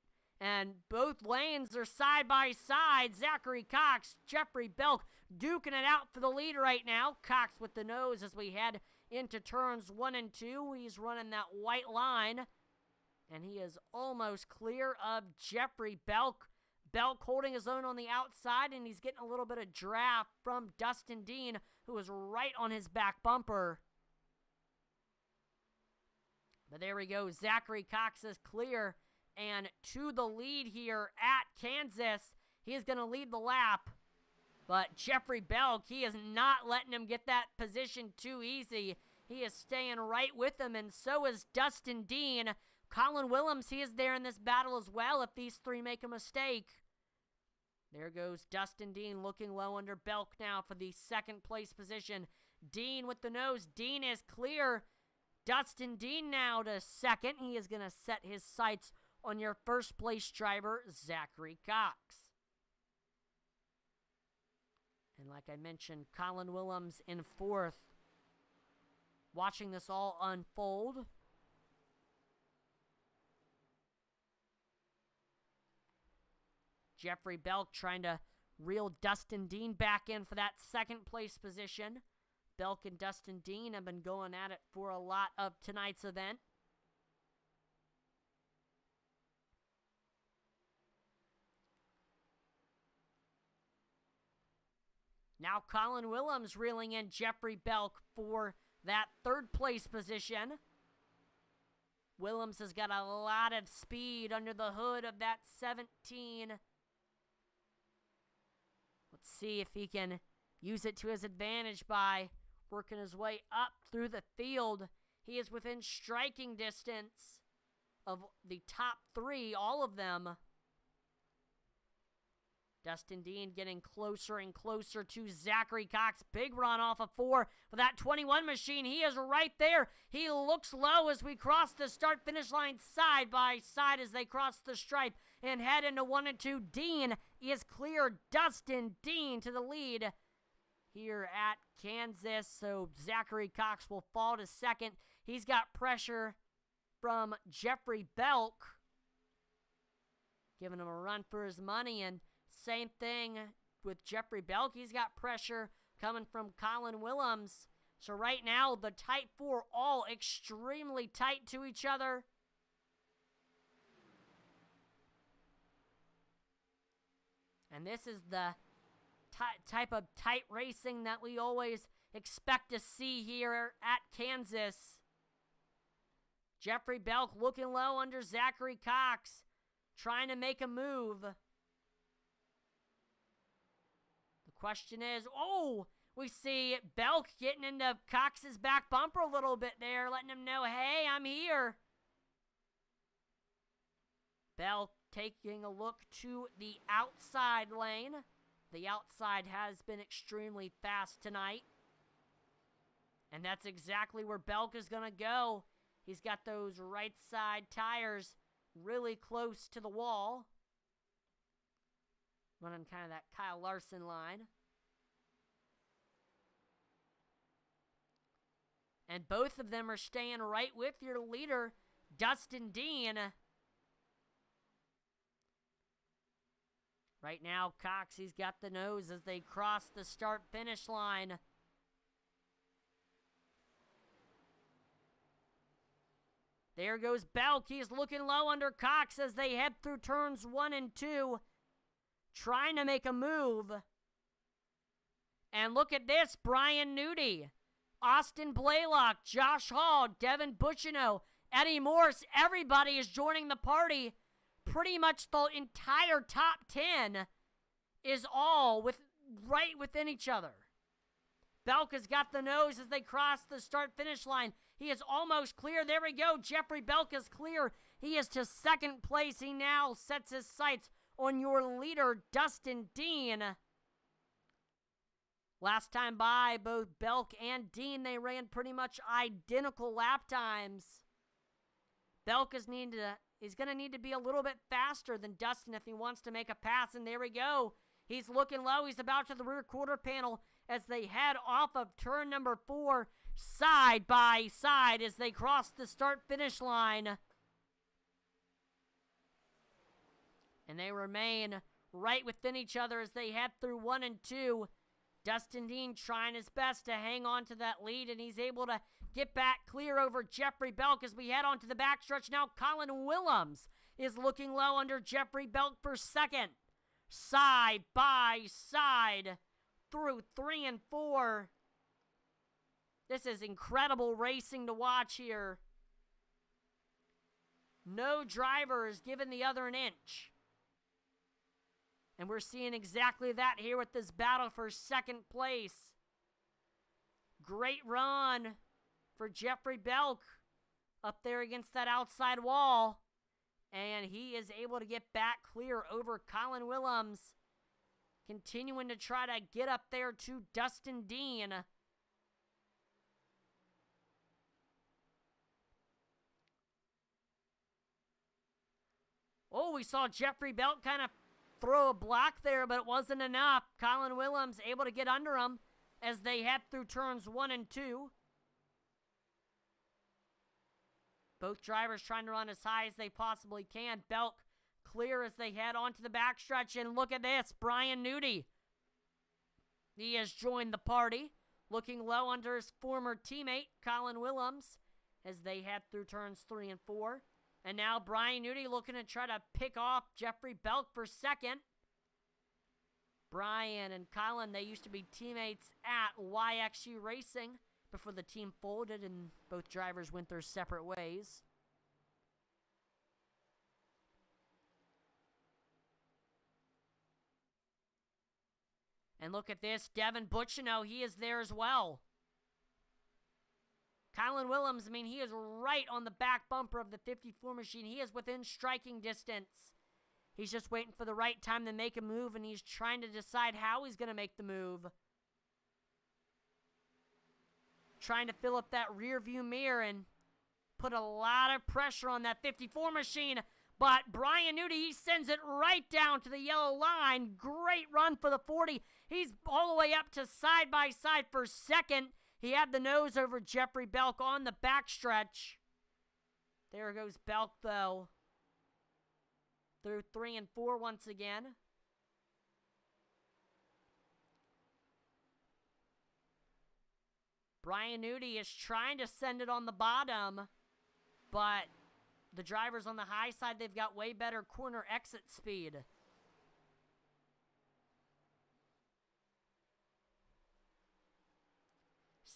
and both lanes are side by side. Zachary Cox, Jeffrey Belk duking it out for the lead right now. Cox with the nose as we head into turns 1 and 2. He's running that white line, and he is almost clear of Jeffrey Belk. Belk holding his own on the outside, and he's getting a little bit of draft from Dustin Dean, who is right on his back bumper. But there we go. Zachary Cox is clear and to the lead here at Kansas. He is going to lead the lap. But Jeffrey Belk, he is not letting him get that position too easy. He is staying right with him, and so is Dustin Dean. Colin Willems, he is there in this battle as well if these three make a mistake. There goes Dustin Dean looking low under Belk now for the second place position. Dean with the nose. Dean is clear. Dustin Dean now to second. He is going to set his sights on your first place driver, Zachary Cox. And like I mentioned, Colin Willems in fourth. Watching this all unfold. Jeffrey Belk trying to reel Dustin Dean back in for that second place position. Belk and Dustin Dean have been going at it for a lot of tonight's event. Now Colin Willems reeling in Jeffrey Belk for that third place position. Willems has got a lot of speed under the hood of that 17. Let's see if he can use it to his advantage by working his way up through the field. He is within striking distance of the top three, all of them. Dustin Dean getting closer and closer to Zachary Cox. Big run off of 4 for that 21 machine. He is right there. He looks low as we cross the start-finish line side by side as they cross the stripe and head into 1 and 2. Dean is clear. Dustin Dean to the lead here at Kansas. So Zachary Cox will fall to second. He's got pressure from Jeffrey Belk, giving him a run for his money. And same thing with Jeffrey Belk. He's got pressure coming from Colin Willems. So right now, the tight four all extremely tight to each other. And this is the type of tight racing that we always expect to see here at Kansas. Jeffrey Belk looking low under Zachary Cox, trying to make a move. The question is, we see Belk getting into Cox's back bumper a little bit there, letting him know, hey, I'm here. Belk taking a look to the outside lane. The outside has been extremely fast tonight. And that's exactly where Belk is going to go. He's got those right side tires really close to the wall. Running kind of that Kyle Larson line. And both of them are staying right with your leader, Dustin Dean. Right now, Cox, he's got the nose as they cross the start-finish line. There goes Belk. He's looking low under Cox as they head through turns 1 and 2, trying to make a move. And look at this, Brian Nudie, Austin Blaylock, Josh Hall, Devin Bushino, Eddie Morse. Everybody is joining the party. Pretty much the entire top 10 is all right within each other. Belk has got the nose as they cross the start-finish line. He is almost clear. There we go. Jeffrey Belk is clear. He is to second place. He now sets his sights on your leader, Dustin Dean. Last time by, both Belk and Dean, they ran pretty much identical lap times. Belk is going to need to be a little bit faster than Dustin if he wants to make a pass. And there we go. He's looking low. He's about to the rear quarter panel as they head off of turn number 4, side by side as they cross the start-finish line. And they remain right within each other as they head through 1 and 2. Dustin Dean trying his best to hang on to that lead, and he's able to get back clear over Jeffrey Belk as we head on to the backstretch. Now Colin Willems is looking low under Jeffrey Belk for second. Side by side through 3 and 4. This is incredible racing to watch here. No driver is giving the other an inch. And we're seeing exactly that here with this battle for second place. Great run for Jeffrey Belk up there against that outside wall. And he is able to get back clear over Colin Willems, continuing to try to get up there to Dustin Dean. We saw Jeffrey Belk kind of throw a block there, but it wasn't enough. Colin Willems able to get under him as they head through turns 1 and 2. Both drivers trying to run as high as they possibly can. Belk clear as they head onto the backstretch. And look at this, Brian Nudie. He has joined the party, looking low under his former teammate, Colin Willems, as they head through turns 3 and 4. And now Brian Nudie looking to try to pick off Jeffrey Belk for second. Brian and Colin, they used to be teammates at YXU Racing before the team folded and both drivers went their separate ways. And look at this, Devin Bushino, he is there as well. Colin Willems, he is right on the back bumper of the 54 machine. He is within striking distance. He's just waiting for the right time to make a move, and he's trying to decide how he's going to make the move. Trying to fill up that rear view mirror and put a lot of pressure on that 54 machine. But Brian Nudie, he sends it right down to the yellow line. Great run for the 40. He's all the way up to side by side for second. He had the nose over Jeffrey Belk on the backstretch. There goes Belk, though. Through 3 and 4 once again. Brian Nudi is trying to send it on the bottom, but the drivers on the high side, they've got way better corner exit speed.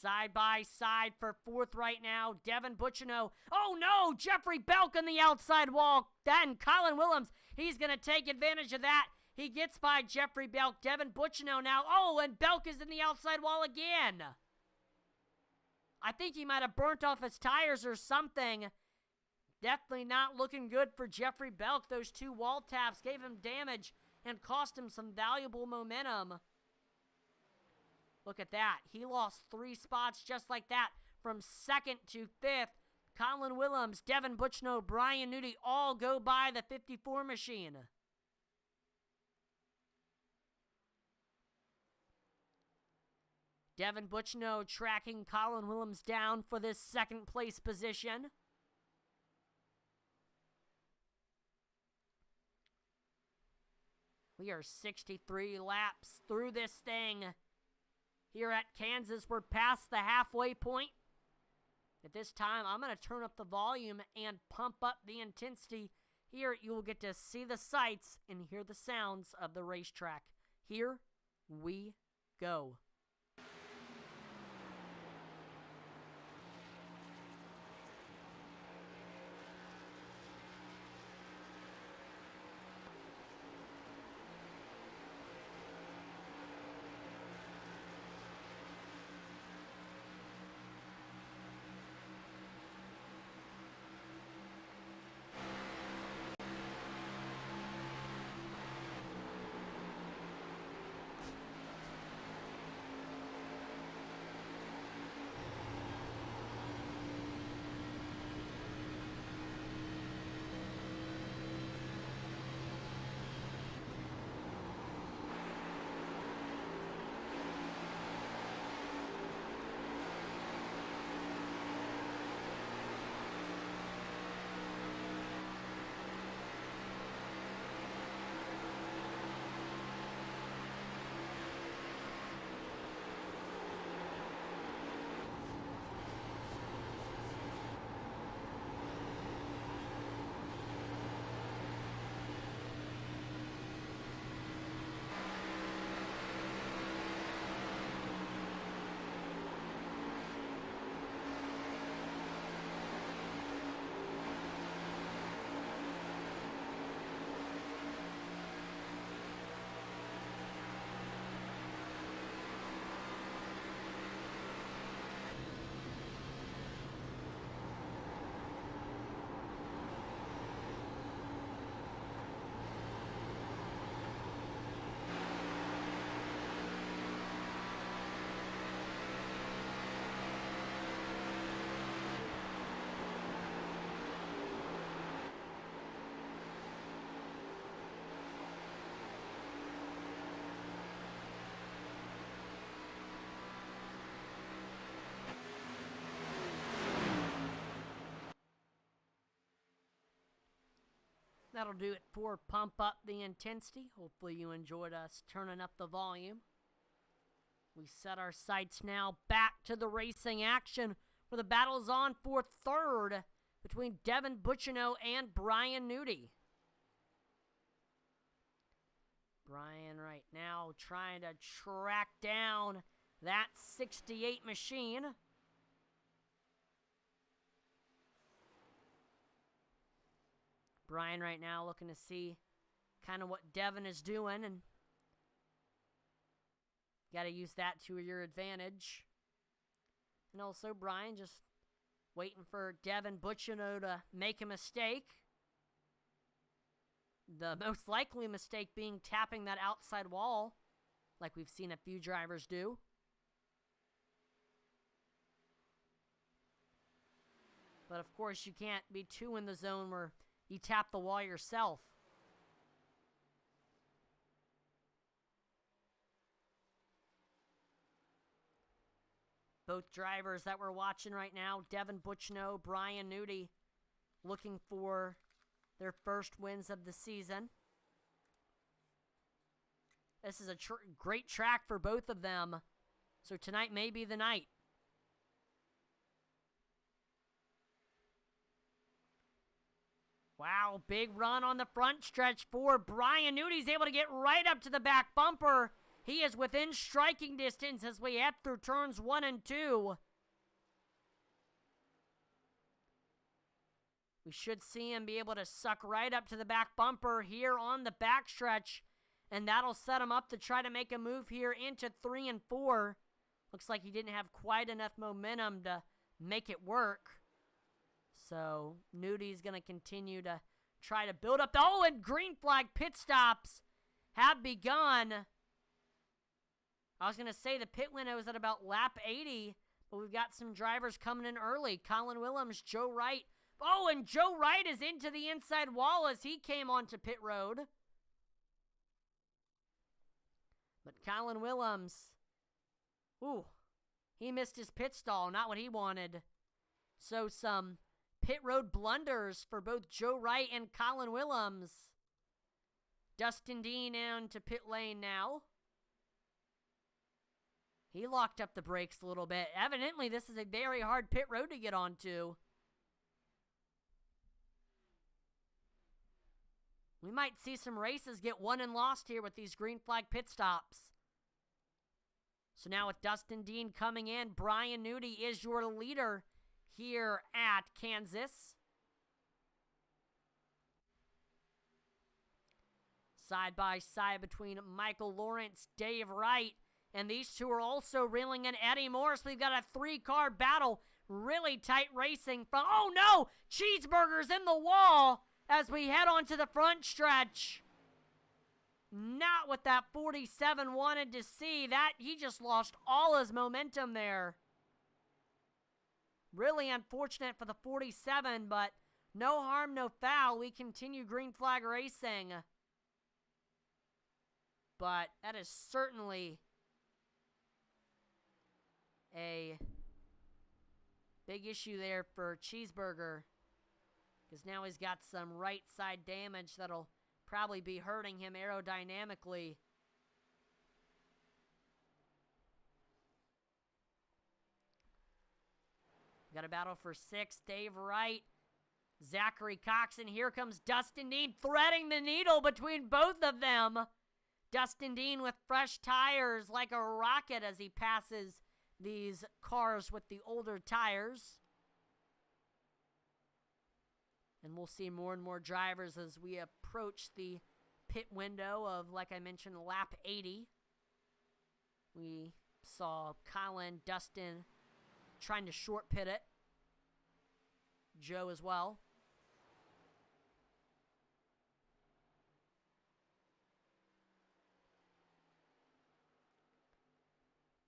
Side by side for fourth right now, Devin Bucciano. Oh no, Jeffrey Belk on the outside wall. Then Colin Willems, he's going to take advantage of that. He gets by Jeffrey Belk. Devin Bucciano now. Oh, and Belk is in the outside wall again. I think he might have burnt off his tires or something. Definitely not looking good for Jeffrey Belk. Those two wall taps gave him damage and cost him some valuable momentum. Look at that. He lost 3 spots just like that from 2nd to 5th. Colin Willems, Devin Bucciano, Brian Nudi all go by the 54 machine. Devin Bucciano tracking Colin Willems down for this 2nd place position. We are 63 laps through this thing. Here at Kansas, we're past the halfway point. At this time, I'm going to turn up the volume and pump up the intensity. Here, you will get to see the sights and hear the sounds of the racetrack. Here we go. That'll do it for Pump Up the Intensity. Hopefully you enjoyed us turning up the volume. We set our sights now back to the racing action where the battle's on for 3rd between Devin Bucciano and Brian Nudi. Brian right now trying to track down that 68 machine. Brian right now looking to see kind of what Devin is doing, and got to use that to your advantage. And also Brian just waiting for Devin Bucciano to make a mistake. The most likely mistake being tapping that outside wall, like we've seen a few drivers do. But of course you can't be too in the zone where you tap the wall yourself. Both drivers that we're watching right now, Devin Bucciano, Brian Nudi, looking for their first wins of the season. This is a great track for both of them, so tonight may be the night. Wow, big run on the front stretch for Brian Newt. He's able to get right up to the back bumper. He is within striking distance as we head through turns 1 and 2. We should see him be able to suck right up to the back bumper here on the backstretch, and that'll set him up to try to make a move here into 3 and 4. Looks like he didn't have quite enough momentum to make it work. So, Nudi's going to continue to try to build up. Oh, and green flag pit stops have begun. I was going to say the pit window is at about lap 80, but we've got some drivers coming in early. Colin Willems, Joe Wright. Oh, and Joe Wright is into the inside wall as he came onto pit road. But Colin Willems, ooh, he missed his pit stall, not what he wanted. So some pit road blunders for both Joe Wright and Colin Willems. Dustin Dean into pit lane now. He locked up the brakes a little bit. Evidently, this is a very hard pit road to get onto. We might see some races get won and lost here with these green flag pit stops. So now with Dustin Dean coming in, Brian Newty is your leader here at Kansas. Side by side between Michael Lawrence, Dave Wright, and these two are also reeling in Eddie Morris. We've got a 3-car battle, really tight racing from, oh no, Cheeseburger's in the wall as we head on to the front stretch. Not what that 47 wanted to see. That he just lost all his momentum there. Really unfortunate for the 47, but no harm, no foul. We continue green flag racing. But that is certainly a big issue there for Cheeseburger, because now he's got some right side damage that'll probably be hurting him aerodynamically. Got a battle for 6. Dave Wright, Zachary Cox, and here comes Dustin Dean threading the needle between both of them. Dustin Dean with fresh tires like a rocket as he passes these cars with the older tires. And we'll see more and more drivers as we approach the pit window of, like I mentioned, lap 80. We saw Colin, Dustin trying to short pit it. Joe as well.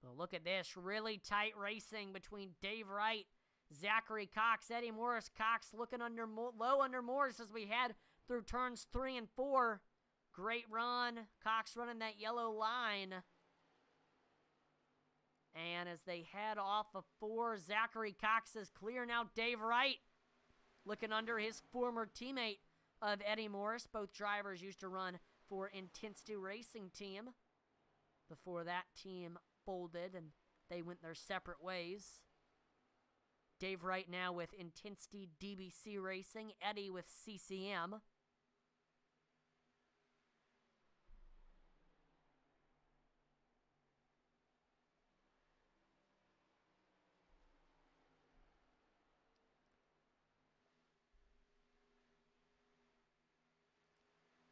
But look at this, really tight racing between Dave Wright, Zachary Cox, Eddie Morris. Cox looking low under Morris as we head through turns 3 and 4. Great run. Cox running that yellow line. And as they head off of 4, Zachary Cox is clear now. Dave Wright looking under his former teammate of Eddie Morris. Both drivers used to run for Intensity Racing Team before that team folded and they went their separate ways. Dave Wright now with Intensity DBC Racing, Eddie with CCM.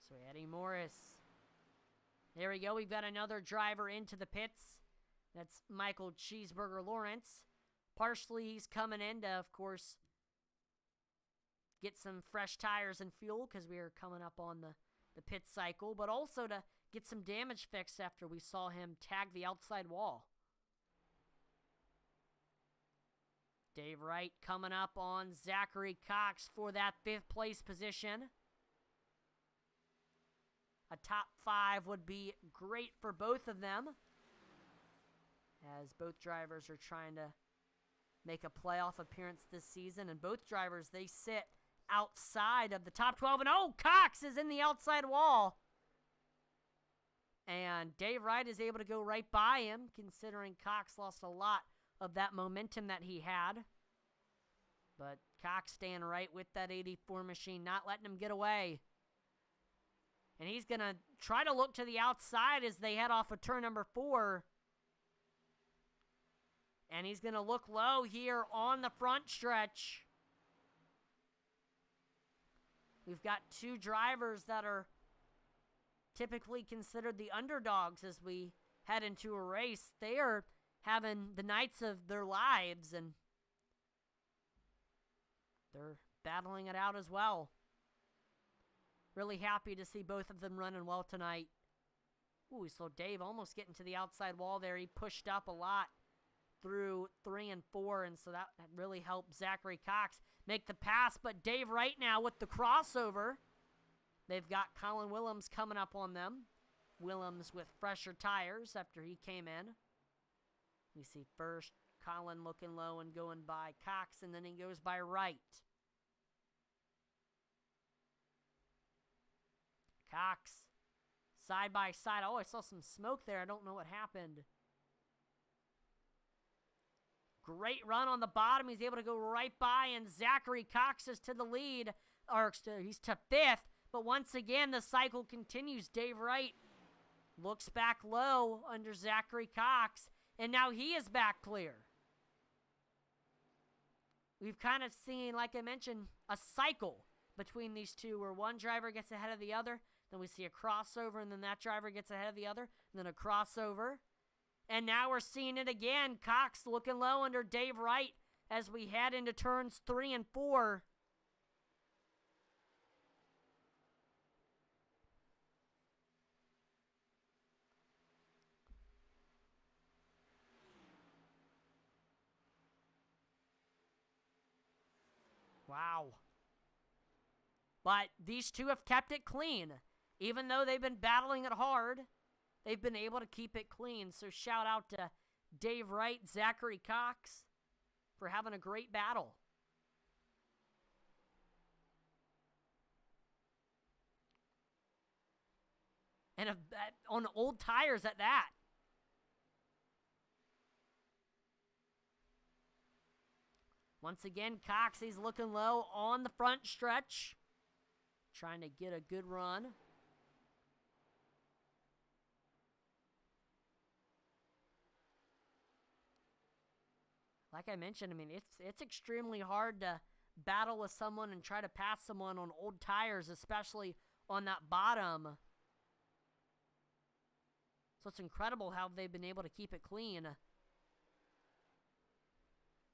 So Eddie Morris. There we go. We've got another driver into the pits. That's Michael Cheeseburger Lawrence. Partially, he's coming in to, of course, get some fresh tires and fuel because we are coming up on the pit cycle, but also to get some damage fixed after we saw him tag the outside wall. Dave Wright coming up on Zachary Cox for that 5th place position. A top 5 would be great for both of them, as both drivers are trying to make a playoff appearance this season, and both drivers, they sit outside of the top 12. And oh, Cox is in the outside wall. And Dave Wright is able to go right by him, considering Cox lost a lot of that momentum that he had. But Cox staying right with that 84 machine, not letting him get away. And he's going to try to look to the outside as they head off of turn number 4. And he's going to look low here on the front stretch. We've got two drivers that are typically considered the underdogs as we head into a race. They are having the nights of their lives, and they're battling it out as well. Really happy to see both of them running well tonight. Ooh, so Dave almost getting to the outside wall there. He pushed up a lot through 3 and 4, and so that really helped Zachary Cox make the pass. But Dave Wright now with the crossover. They've got Colin Willems coming up on them. Willems with fresher tires after he came in. We see first Colin looking low and going by Cox, and then he goes by Wright. Cox, side by side. Oh, I saw some smoke there. I don't know what happened. Great run on the bottom. He's able to go right by, and Zachary Cox is to the lead. Or he's to 5th. But once again, the cycle continues. Dave Wright looks back low under Zachary Cox, and now he is back clear. We've kind of seen, like I mentioned, a cycle between these two where one driver gets ahead of the other, then we see a crossover, and then that driver gets ahead of the other, and then a crossover. And now we're seeing it again. Cox looking low under Dave Wright as we head into turns 3 and 4. Wow. But these two have kept it clean. Even though they've been battling it hard, they've been able to keep it clean. So shout out to Dave Wright, Zachary Cox for having a great battle. And on old tires at that. Once again, Cox, he's looking low on the front stretch. Trying to get a good run. Like I mentioned, I mean, it's extremely hard to battle with someone and try to pass someone on old tires, especially on that bottom. So it's incredible how they've been able to keep it clean.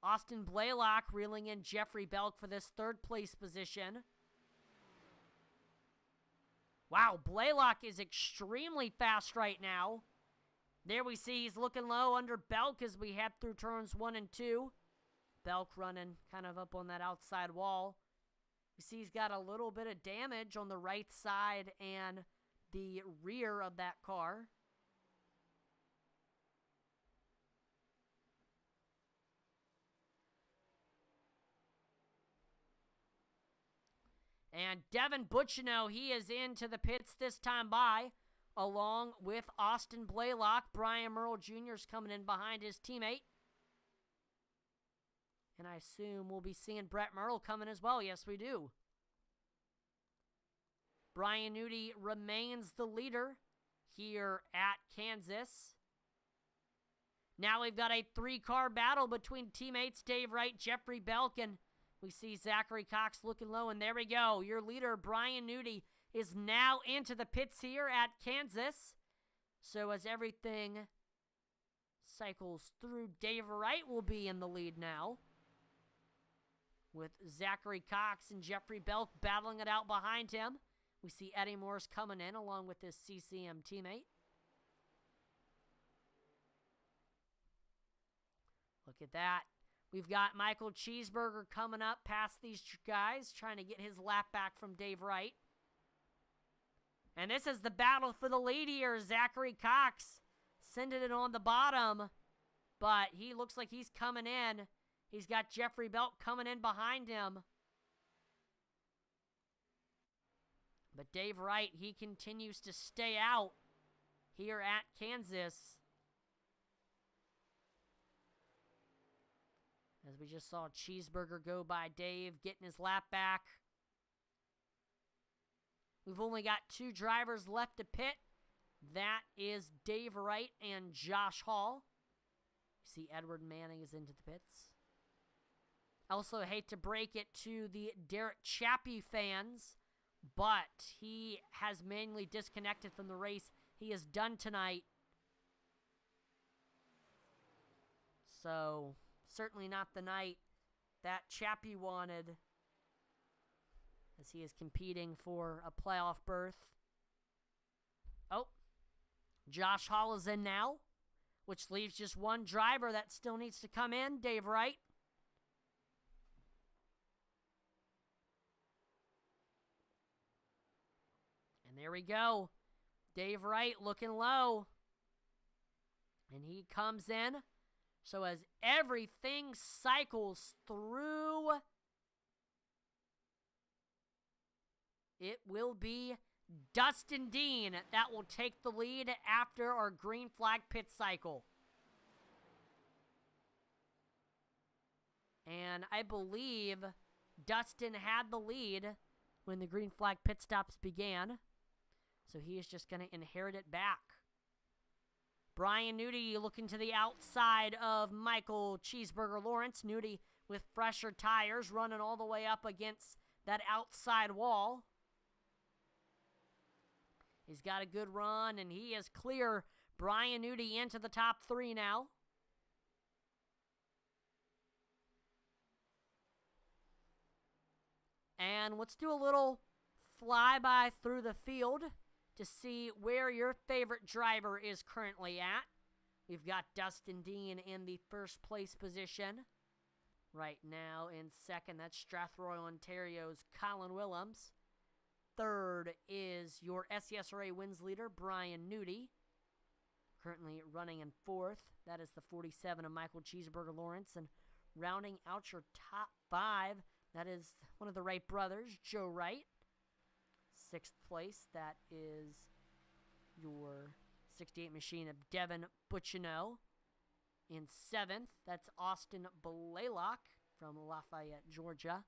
Austin Blaylock reeling in Jeffrey Belk for this 3rd place position. Wow, Blaylock is extremely fast right now. There we see he's looking low under Belk as we head through turns 1 and 2. Belk running kind of up on that outside wall. You see he's got a little bit of damage on the right side and the rear of that car. And Devin Butchino, he is into the pits this time by, along with Austin Blaylock. Brian Merle Jr. is coming in behind his teammate. And I assume we'll be seeing Brett Merle coming as well. Yes, we do. Brian Nudi remains the leader here at Kansas. Now we've got a 3-car battle between teammates Dave Wright, Jeffrey Belk, and we see Zachary Cox looking low, and there we go. Your leader, Brian Nudi, is now into the pits here at Kansas. So as everything cycles through, Dave Wright will be in the lead now, with Zachary Cox and Jeffrey Belk battling it out behind him. We see Eddie Morris coming in along with his CCM teammate. Look at that. We've got Michael Cheeseburger coming up past these guys, trying to get his lap back from Dave Wright. And this is the battle for the lead here. Zachary Cox sending it on the bottom, but he looks like he's coming in. He's got Jeffrey Belk coming in behind him. But Dave Wright, he continues to stay out here at Kansas. As we just saw Cheeseburger go by Dave, getting his lap back. We've only got 2 drivers left to pit. That is Dave Wright and Josh Hall. You see Edward Manning is into the pits. I also hate to break it to the Derek Chappie fans, but he has manually disconnected from the race. He is done tonight. So, certainly not the night that Chappie wanted, as he is competing for a playoff berth. Oh, Josh Hall is in now, which leaves just one driver that still needs to come in, Dave Wright. And there we go. Dave Wright looking low. And he comes in. So as everything cycles through, it will be Dustin Dean that will take the lead after our green flag pit cycle. And I believe Dustin had the lead when the green flag pit stops began. So he is just going to inherit it back. Brian Nudie looking to the outside of Michael Cheeseburger Lawrence. Nudie with fresher tires running all the way up against that outside wall. He's got a good run, and he is clear. Brian Nudie into the top 3 now. And let's do a little flyby through the field to see where your favorite driver is currently at. We've got Dustin Dean in the first place position. Right now in second, that's Strathroy, Ontario's Colin Willems. Third is your SCSRA wins leader, Brian Nudie. Currently running in fourth. That is the 47 of Michael Cheeseburger Lawrence. And rounding out your top 5, that is one of the Wright brothers, Joe Wright. Sixth place, that is your 68 machine of Devin Butchino. In seventh, that's Austin Blaylock from Lafayette, Georgia.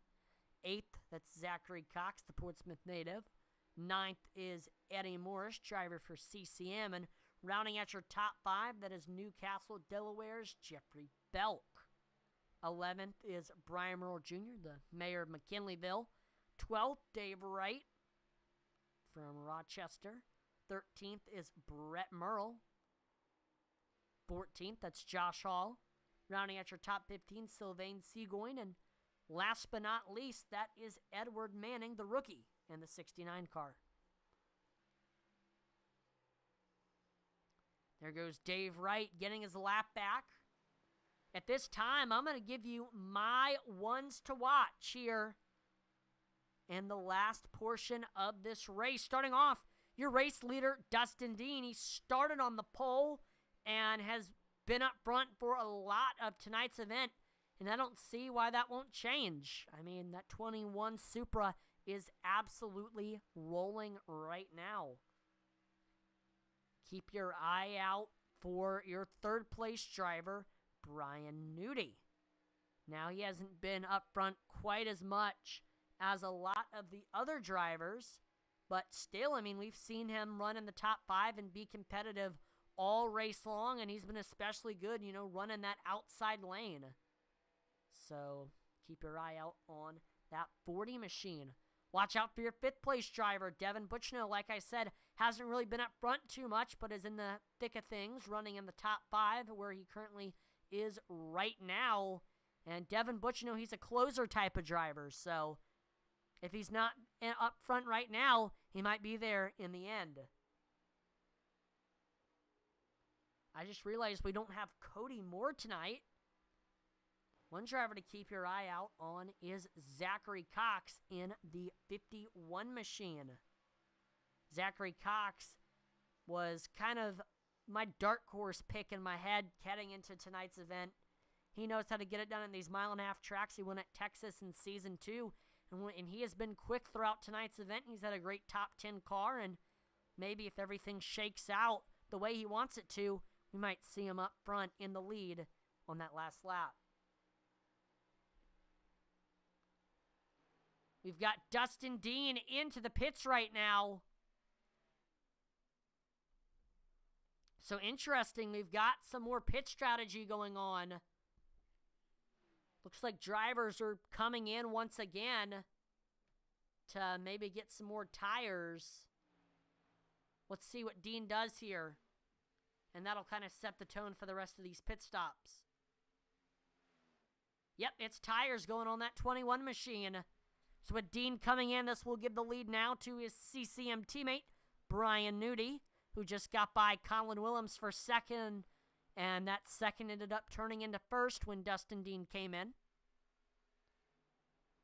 Eighth, that's Zachary Cox, the Portsmouth native. Ninth is Eddie Morris, driver for CCM. And rounding out your top 5, that is Newcastle, Delaware's Jeffrey Belk. 11th is Brian Merle Jr., the mayor of McKinleyville. 12th, Dave Wright from Rochester. 13th is Brett Merle. 14th, that's Josh Hall. Rounding out your top 15, Sylvain Seagoin. And last but not least, that is Edward Manning, the rookie, in the 69 car. There goes Dave Wright getting his lap back. At this time, I'm going to give you my ones to watch here in the last portion of this race. Starting off, your race leader, Dustin Dean. He started on the pole and has been up front for a lot of tonight's event, and I don't see why that won't change. I mean, that 21 Supra is absolutely rolling right now. Keep your eye out for your third place driver, Brian Nudie. Now, he hasn't been up front quite as much as a lot of the other drivers, but still, I mean, we've seen him run in the top 5 and be competitive all race long, and he's been especially good, you know, running that outside lane. So, keep your eye out on that 40 machine. Watch out for your 5th place driver, Devin Butchino. Like I said, hasn't really been up front too much, but is in the thick of things, running in the top 5, where he currently is right now. And Devin Butchino, he's a closer type of driver, so if he's not up front right now, he might be there in the end. I just realized we don't have Cody Moore tonight. One driver to keep your eye out on is Zachary Cox in the 51 machine. Zachary Cox was kind of my dark horse pick in my head heading into tonight's event. He knows how to get it done in these mile-and-a-half tracks. He won at Texas in Season 2. And he has been quick throughout tonight's event. He's had a great top 10 car, and maybe if everything shakes out the way he wants it to, we might see him up front in the lead on that last lap. We've got Dustin Dean into the pits right now. So interesting, we've got some more pit strategy going on. Looks like drivers are coming in once again to maybe get some more tires. Let's see what Dean does here. And that'll kind of set the tone for the rest of these pit stops. Yep, it's tires going on that 21 machine. So with Dean coming in, this will give the lead now to his CCM teammate, Brian Nudie, who just got by Colin Willems for second, and that second ended up turning into first when Dustin Dean came in.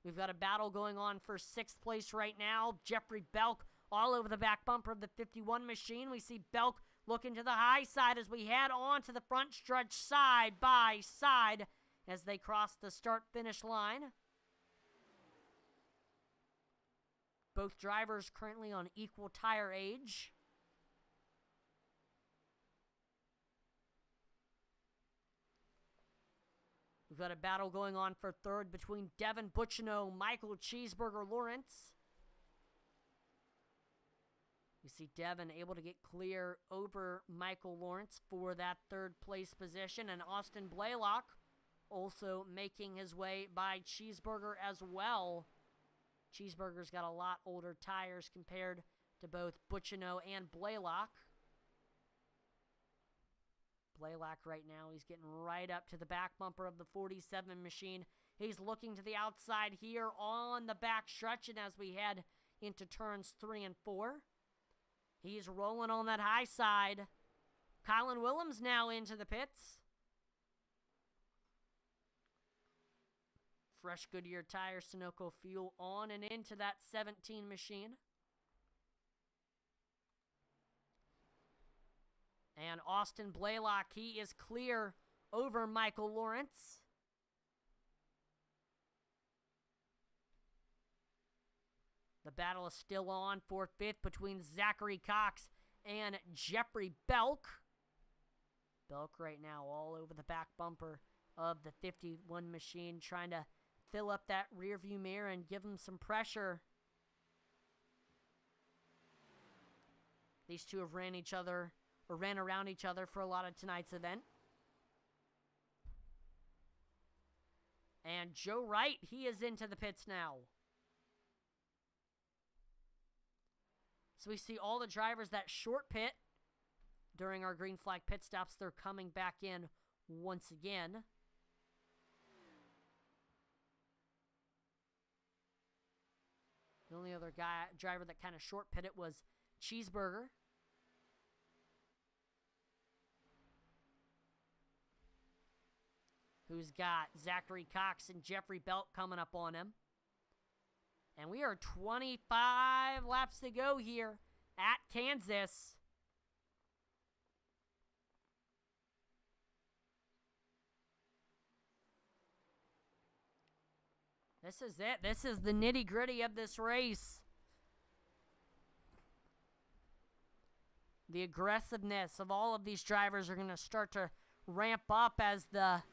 We've got a battle going on for 6th place right now. Jeffrey Belk all over the back bumper of the 51 machine. We see Belk looking to the high side as we head on to the front stretch side by side as they cross the start-finish line. Both drivers currently on equal tire age. We've got a battle going on for third between Devin Butchino, Michael Cheeseburger Lawrence. You see Devin able to get clear over Michael Lawrence for that third place position, and Austin Blaylock also making his way by Cheeseburger as well. Cheeseburger's got a lot older tires compared to both Butchino and Blaylock. Blaylock right now, he's getting right up to the back bumper of the 47 machine. He's looking to the outside here on the back stretch, and as we head into turns 3 and 4, he's rolling on that high side. Colin Willems now into the pits. Fresh Goodyear tire, Sunoco fuel on and into that 17 machine. And Austin Blaylock, he is clear over Michael Lawrence. The battle is still on for 5th between Zachary Cox and Jeffrey Belk. Belk right now all over the back bumper of the 51 machine, trying to fill up that rear view mirror and give him some pressure. These two have ran around each other for a lot of tonight's event. And Joe Wright, he is into the pits now. So we see all the drivers that short pit during our green flag pit stops. They're coming back in once again. The only other driver that kind of short pitted was Cheeseburger. Who's got Zachary Cox and Jeffrey Belk coming up on him. And we are 25 laps to go here at Kansas. This is it. This is the nitty-gritty of this race. The aggressiveness of all of these drivers are going to start to ramp up as the,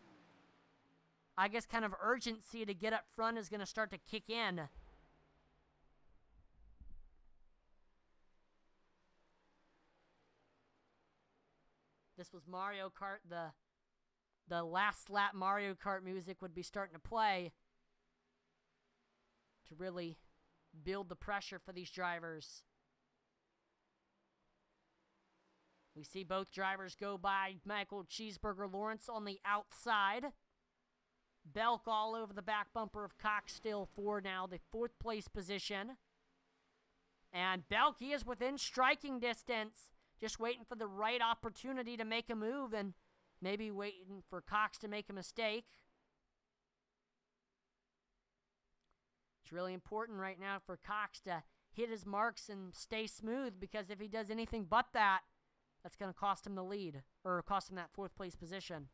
I guess, kind of urgency to get up front is going to start to kick in. This was Mario Kart. The last lap Mario Kart music would be starting to play to really build the pressure for these drivers. We see both drivers go by Michael Cheeseburger Lawrence on the outside. Belk all over the back bumper of Cox still for now the 4th place position. And Belk, he is within striking distance, just waiting for the right opportunity to make a move and maybe waiting for Cox to make a mistake. It's really important right now for Cox to hit his marks and stay smooth, because if he does anything but that, that's going to cost him the lead, or cost him that 4th place position.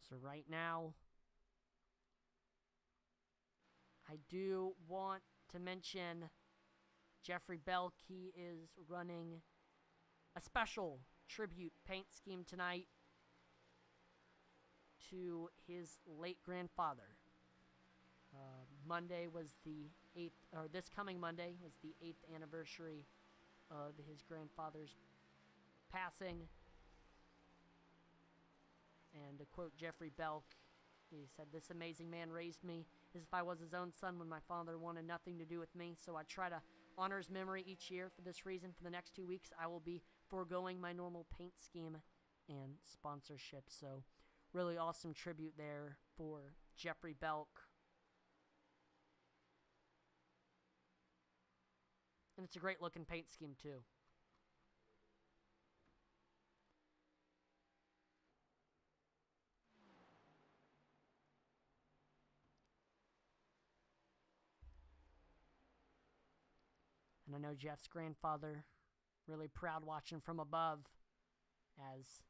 So right now, I do want to mention Jeffrey Belk. He is running a special tribute paint scheme tonight to his late grandfather. Monday was the 8th, or this coming Monday was the 8th anniversary of his grandfather's passing. And to quote Jeffrey Belk, he said, "This amazing man raised me as if I was his own son when my father wanted nothing to do with me. So I try to honor his memory each year. For this reason, for the next 2 weeks, I will be foregoing my normal paint scheme and sponsorship." So really awesome tribute there for Jeffrey Belk. And it's a great looking paint scheme too. And I know Jeff's grandfather really proud watching from above as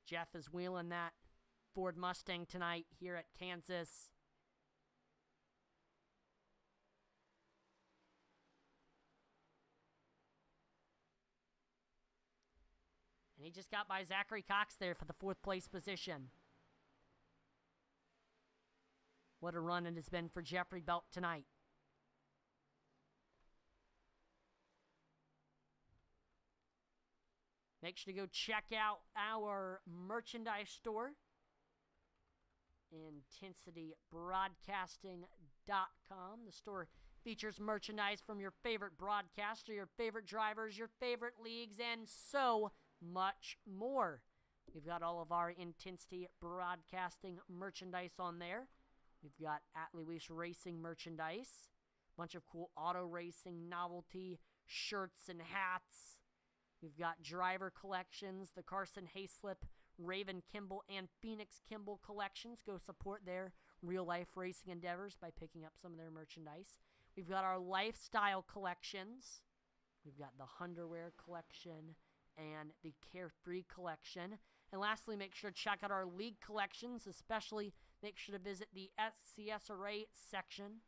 Jeff is wheeling that Ford Mustang tonight here at Kansas. And he just got by Zachary Cox there for the 4th place position. What a run it has been for Jeffrey Belk tonight. Make sure to go check out our merchandise store, IntensityBroadcasting.com. The store features merchandise from your favorite broadcaster, your favorite drivers, your favorite leagues, and so much more. We've got all of our Intensity Broadcasting merchandise on there. We've got At Lewis Racing merchandise, a bunch of cool auto racing novelty shirts and hats. We've got driver collections, the Carson Hayslip, Raven Kimball, and Phoenix Kimball collections. Go support their real-life racing endeavors by picking up some of their merchandise. We've got our lifestyle collections. We've got the Hunderwear collection and the Carefree collection. And lastly, make sure to check out our league collections, especially make sure to visit the SCSRA section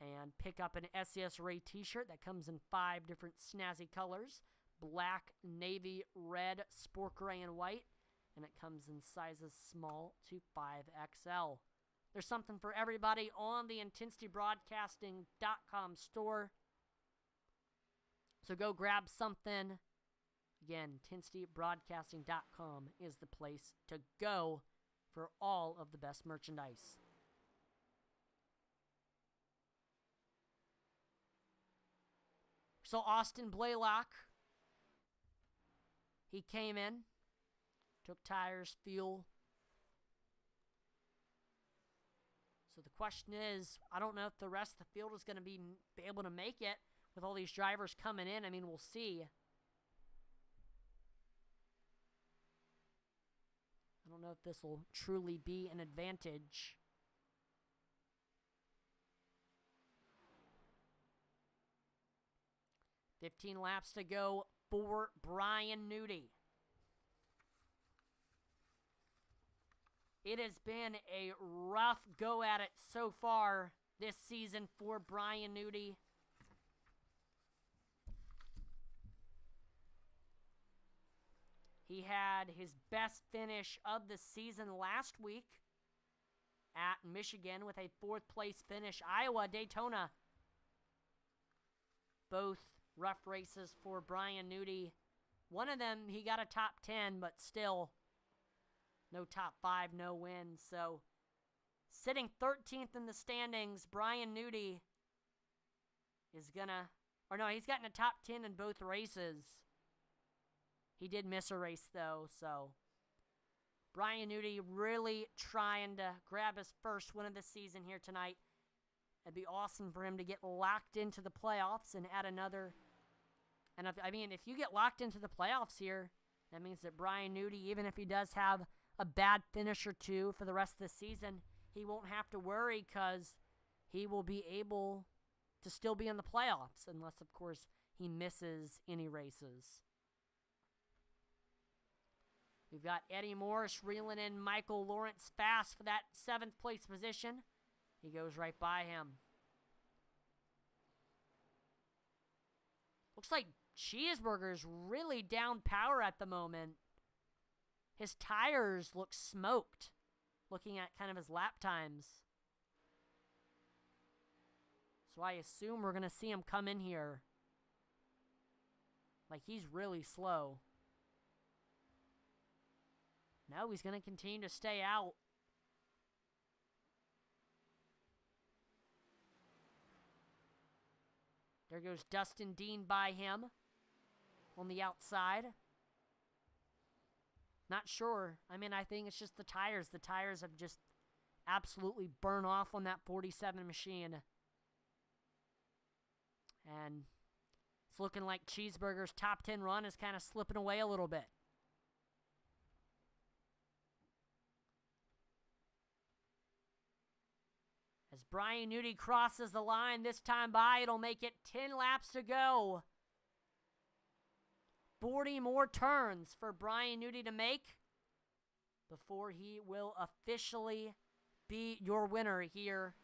and pick up an SCSRA t-shirt that comes in 5 different snazzy colors: black, navy, red, sport gray, and white. And it comes in sizes small to 5XL. There's something for everybody on the IntensityBroadcasting.com store. So go grab something. Again, IntensityBroadcasting.com is the place to go for all of the best merchandise. So Austin Blaylock, he came in, took tires, fuel. So the question is, I don't know if the rest of the field is going to be able to make it with all these drivers coming in. I mean, we'll see. I don't know if this will truly be an advantage. $15 laps to go for Brian Newty. It has been a rough go at it so far this season for Brian Newty. He had his best finish of the season last week at Michigan with a 4th place finish. Iowa, Daytona, both rough races for Brian Newty. One of them, he got a top 10, but still no top 5, no win. So sitting 13th in the standings, Brian Newty is gonna, or no, he's gotten a top 10 in both races. He did miss a race though, so Brian Newty really trying to grab his first win of the season here tonight. It'd be awesome for him to get locked into the playoffs and add another. And if you get locked into the playoffs here, that means that Brian Newty, even if he does have a bad finish or two for the rest of the season, he won't have to worry because he will be able to still be in the playoffs, unless, of course, he misses any races. We've got Eddie Morris reeling in Michael Lawrence fast for that 7th place position. He goes right by him. Looks like Cheeseburger's really down power at the moment. His tires look smoked, looking at kind of his lap times. So I assume we're going to see him come in here like he's really slow. No, he's going to continue to stay out. There goes Dustin Dean by him on the outside. Not sure. I mean, I think it's just the tires. The tires have just absolutely burned off on that 47 machine. And it's looking like Cheeseburger's top 10 run is kind of slipping away a little bit. As Brian Newty crosses the line this time by, it'll make it 10 laps to go. 40 more turns for Brian Newty to make before he will officially be your winner here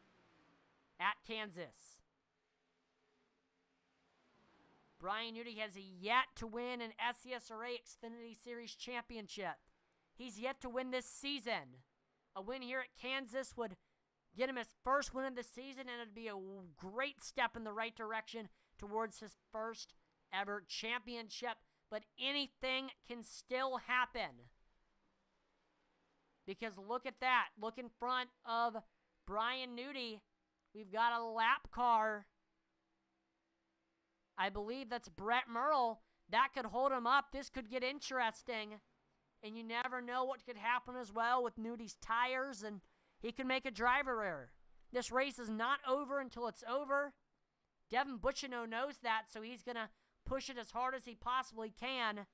at Kansas. Brian Newty has yet to win an SCSRA Xfinity Series championship. He's yet to win this season. A win here at Kansas would get him his first win of the season, and it'd be a great step in the right direction towards his first ever championship. But anything can still happen. Because look at that. Look in front of Brian Newty. We've got a lap car. I believe that's Brett Merle. That could hold him up. This could get interesting. And you never know what could happen as well with Newty's tires, and he could make a driver error. This race is not over until it's over. Devin Bucchino knows that, so he's going to push it as hard as he possibly can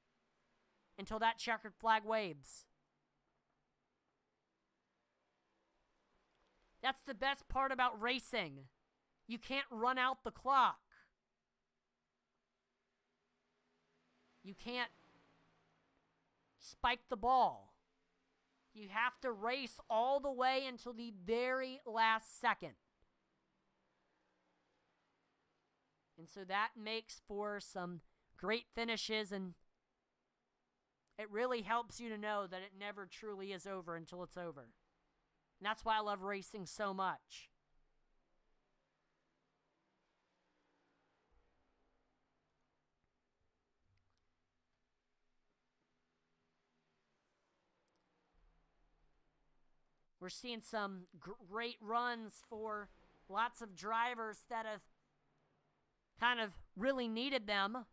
until that checkered flag waves. That's the best part about racing. You can't run out the clock. You can't spike the ball. You have to race all the way until the very last second. And so that makes for some great finishes, and it really helps you to know that it never truly is over until it's over. And that's why I love racing so much. We're seeing some great runs for lots of drivers that have kind of really needed them.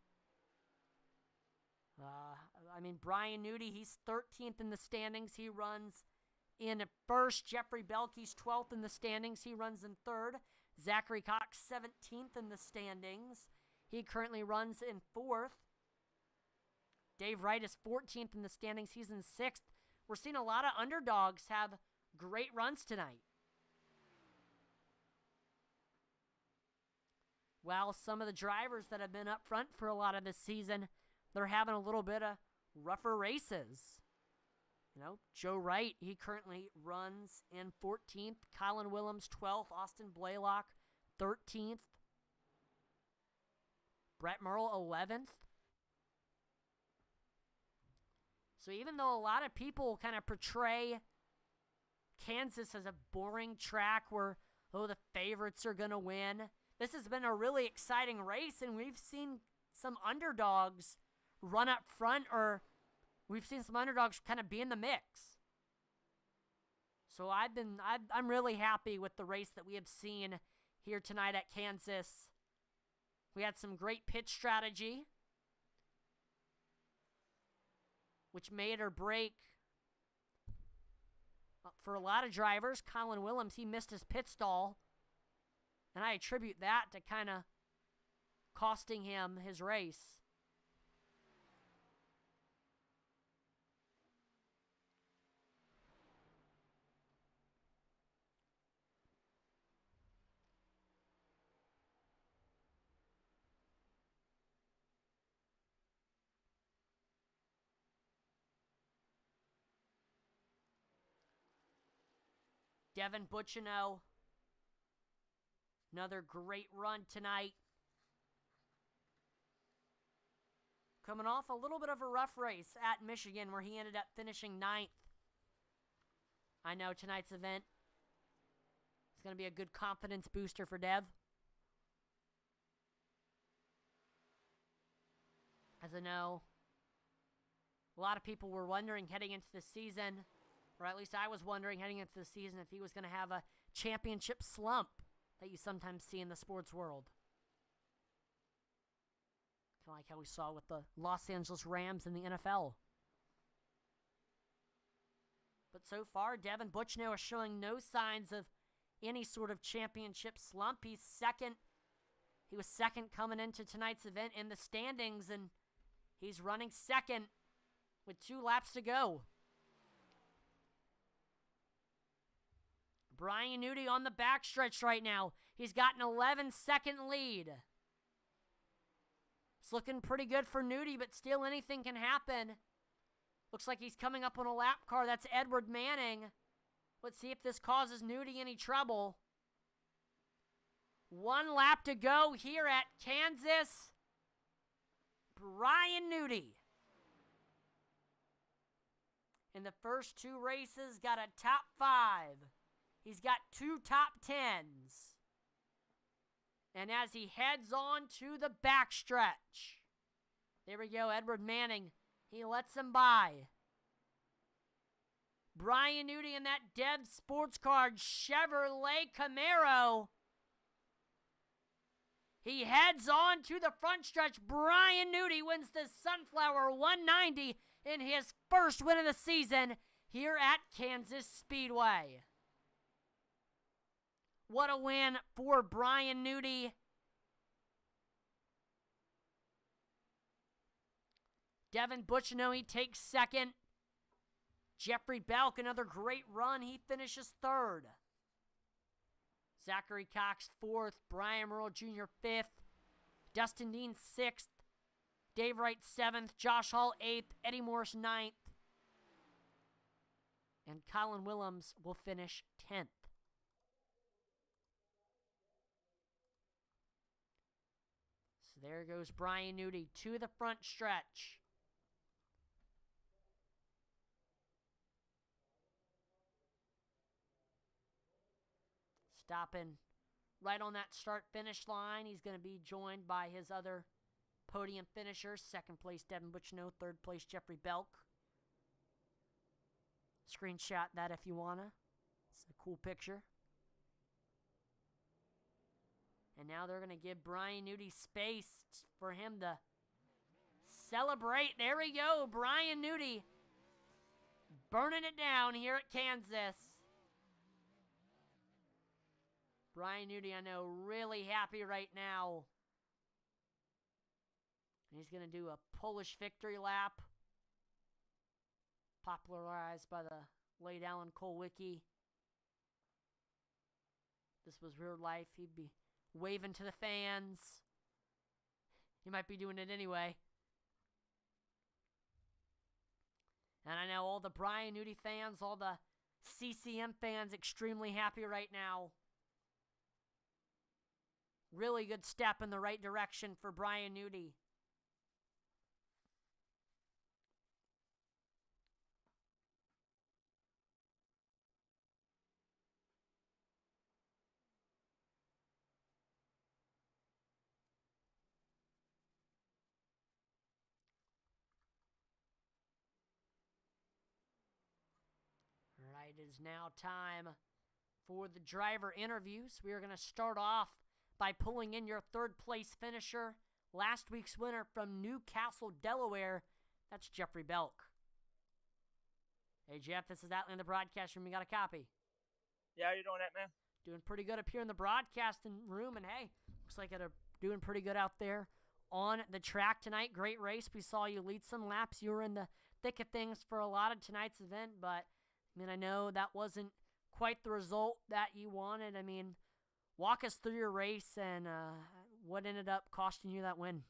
I mean, Brian Newty, he's 13th in the standings. He runs in first. Jeffrey Belkey's 12th in the standings. He runs in third. Zachary Cox, 17th in the standings. He currently runs in fourth. Dave Wright is 14th in the standings. He's in sixth. We're seeing a lot of underdogs have great runs tonight. While some of the drivers that have been up front for a lot of this season, they're having a little bit of rougher races. You know, Joe Wright, he currently runs in 14th. Colin Willems, 12th. Austin Blaylock, 13th. Brett Merle, 11th. So even though a lot of people kind of portray Kansas as a boring track where, oh, the favorites are going to win, this has been a really exciting race, and we've seen some underdogs run up front, or we've seen some underdogs kind of be in the mix. So I'm really happy with the race that we have seen here tonight at Kansas. We had some great pit strategy, which made or break for a lot of drivers. Colin Willems, he missed his pit stall, and I attribute that to kind of costing him his race. Devin Buccineau, another great run tonight. Coming off a little bit of a rough race at Michigan where he ended up finishing 9th. I know tonight's event is going to be a good confidence booster for Dev. As I know, a lot of people were wondering heading into the season, or at least I was wondering heading into the season, if he was going to have a championship slump that you sometimes see in the sports world. Kind of like how we saw with the Los Angeles Rams in the NFL. But so far, Devin Buccineau is showing no signs of any sort of championship slump. He was second coming into tonight's event in the standings, and he's running second with 2 laps to go. Brian Nudi on the backstretch right now. He's got an 11-second lead. It's looking pretty good for Nudi, but still anything can happen. Looks like he's coming up on a lap car. That's Edward Manning. Let's see if this causes Nudi any trouble. 1 lap to go here at Kansas. Brian Nudi, in the first 2 races, got a top 5. He's got 2 top 10s. And as he heads on to the backstretch, there we go, Edward Manning. He lets him by. Brian Nudi in that Dev Sports Card Chevrolet Camaro. He heads on to the front stretch. Brian Nudi wins the Sunflower 190 in his first win of the season here at Kansas Speedway. What a win for Brian Nudi. Devin Buccineau, he takes second. Jeffrey Belk, another great run. He finishes third. Zachary Cox, 4th. Brian Merle Jr., 5th. Dustin Dean, 6th. Dave Wright, 7th. Josh Hall, 8th. Eddie Morris, 9th. And Colin Willems will finish 10th. So there goes Brian Nudi to the front stretch. Stopping right on that start-finish line. He's going to be joined by his other podium finishers. 2nd place, Devin Buccineau. 3rd place, Jeffrey Belk. Screenshot that if you want to. It's a cool picture. And now they're going to give Brian Nudi space for him to celebrate. There we go. Brian Nudi burning it down here at Kansas. Brian Nudi, I know, really happy right now. And he's going to do a Polish victory lap, popularized by the late Alan Kulwicki. This was real life. He'd be waving to the fans. He might be doing it anyway. And I know all the Brian Nudi fans, all the CCM fans, extremely happy right now. Really good step in the right direction for Brian Nudi. All right, it is now time for the driver interviews. We are going to start off by pulling in your 3rd place finisher, last week's winner from Newcastle, Delaware. That's Jeffrey Belk. Hey, Jeff, this is Atlee in the broadcast room. You got a copy? Yeah, how you doing, that, man? Doing pretty good up here in the broadcasting room, and hey, looks like you're doing pretty good out there on the track tonight. Great race. We saw you lead some laps. You were in the thick of things for a lot of tonight's event, but I know that wasn't quite the result that you wanted. Walk us through your race and what ended up costing you that win.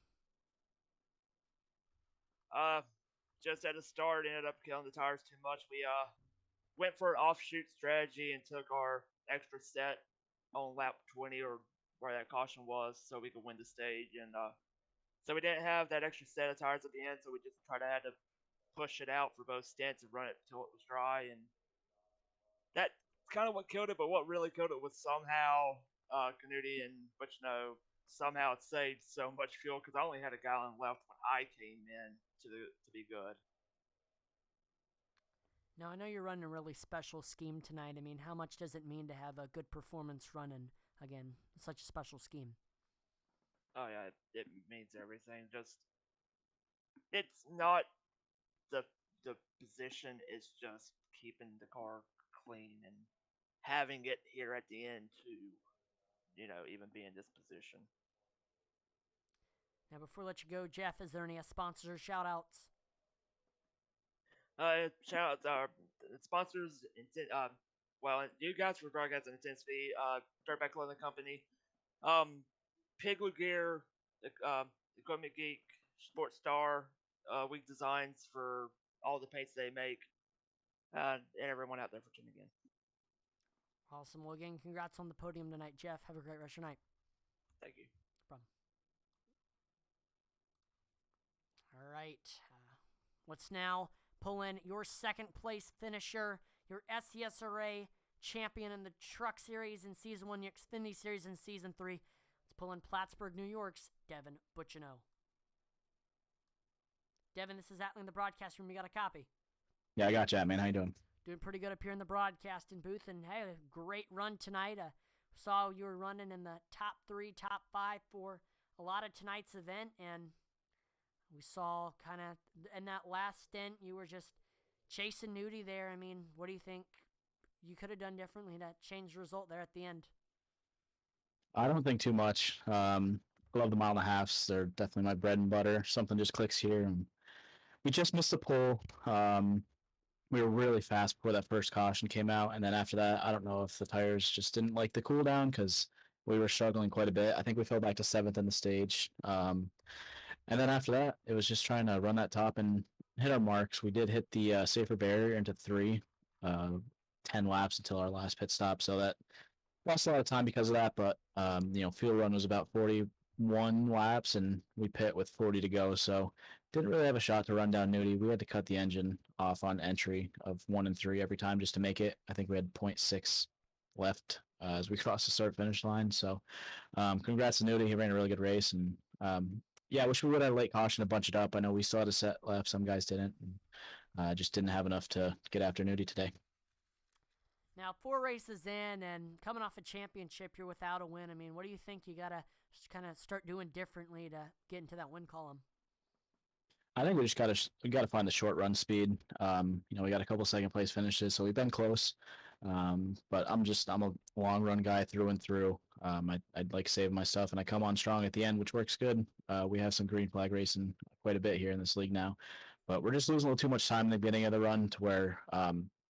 Just at the start, ended up killing the tires too much. We went for an offshoot strategy and took our extra set on lap 20 or where that caution was so we could win the stage. And so we didn't have that extra set of tires at the end, so we just had to push it out for both stints and run it until it was dry. And that's kind of what killed it. But what really killed it was somehow Canuti and Butchno somehow saved so much fuel because I only had a gallon left when I came in to be good. Now, I know you're running a really special scheme tonight. I mean, how much does it mean to have a good performance running, again, such a special scheme? Oh, yeah, it means everything. Just, it's not the position, is just keeping the car clean and having it here at the end to, even be in this position. Now, before I let you go, Jeff, is there any sponsors or shout-outs? Shout out to our sponsors, you guys for broadcasting intensity, Dirtbag Clothing Company, Pigwood Gear, Equipment Geek, Sports Star, Week Designs for all the paints they make, and everyone out there for tuning in. Awesome. Well, again, congrats on the podium tonight, Jeff. Have a great rest of your night. Thank you. No problem. All right. Let's now pull in your second place finisher, your SCSRA champion in the Truck Series in Season 1, the Xfinity Series in Season 3. Let's pull in Plattsburgh, New York's Devin Butchino. Devin, this is Atlee in the broadcast room. You got a copy? Yeah, I got you, man. How you doing? Doing pretty good up here in the broadcasting booth. And, hey, a great run tonight. Saw you were running in the top 3, top 5 for a lot of tonight's event. And we saw kind of in that last stint, you were just chasing Nudie there. I mean, what do you think you could have done differently to change the result there at the end? I don't think too much. I love the 1.5 miles. They're definitely my bread and butter. Something just clicks here. And we just missed the pole. We were really fast before that first caution came out. And then after that, I don't know if the tires just didn't like the cool down because we were struggling quite a bit. I think we fell back to 7th in the stage. And then after that, it was just trying to run that top and hit our marks. We did hit the safer barrier into 3, 10 laps until our last pit stop. So that lost a lot of time because of that. But, fuel run was about 41 laps, and we pit with 40 to go. So didn't really have a shot to run down Nudie. We had to cut the engine off on entry of 1 and 3 every time just to make it. I think we had 0.6 left as we crossed the start-finish line. So congrats to Nudie. He ran a really good race. And, I wish we would have late caution to bunch it up. I know we saw the set left. Some guys didn't. And, just didn't have enough to get after Nudie today. Now, 4 races in and coming off a championship, you're without a win. I mean, what do you think you got to kind of start doing differently to get into that win column? I think we just got to find the short run speed. We got a couple second place finishes, so we've been close. But I'm a long run guy through and through. I'd like saving my stuff, and I come on strong at the end, which works good. We have some green flag racing quite a bit here in this league now, but we're just losing a little too much time in the beginning of the run to where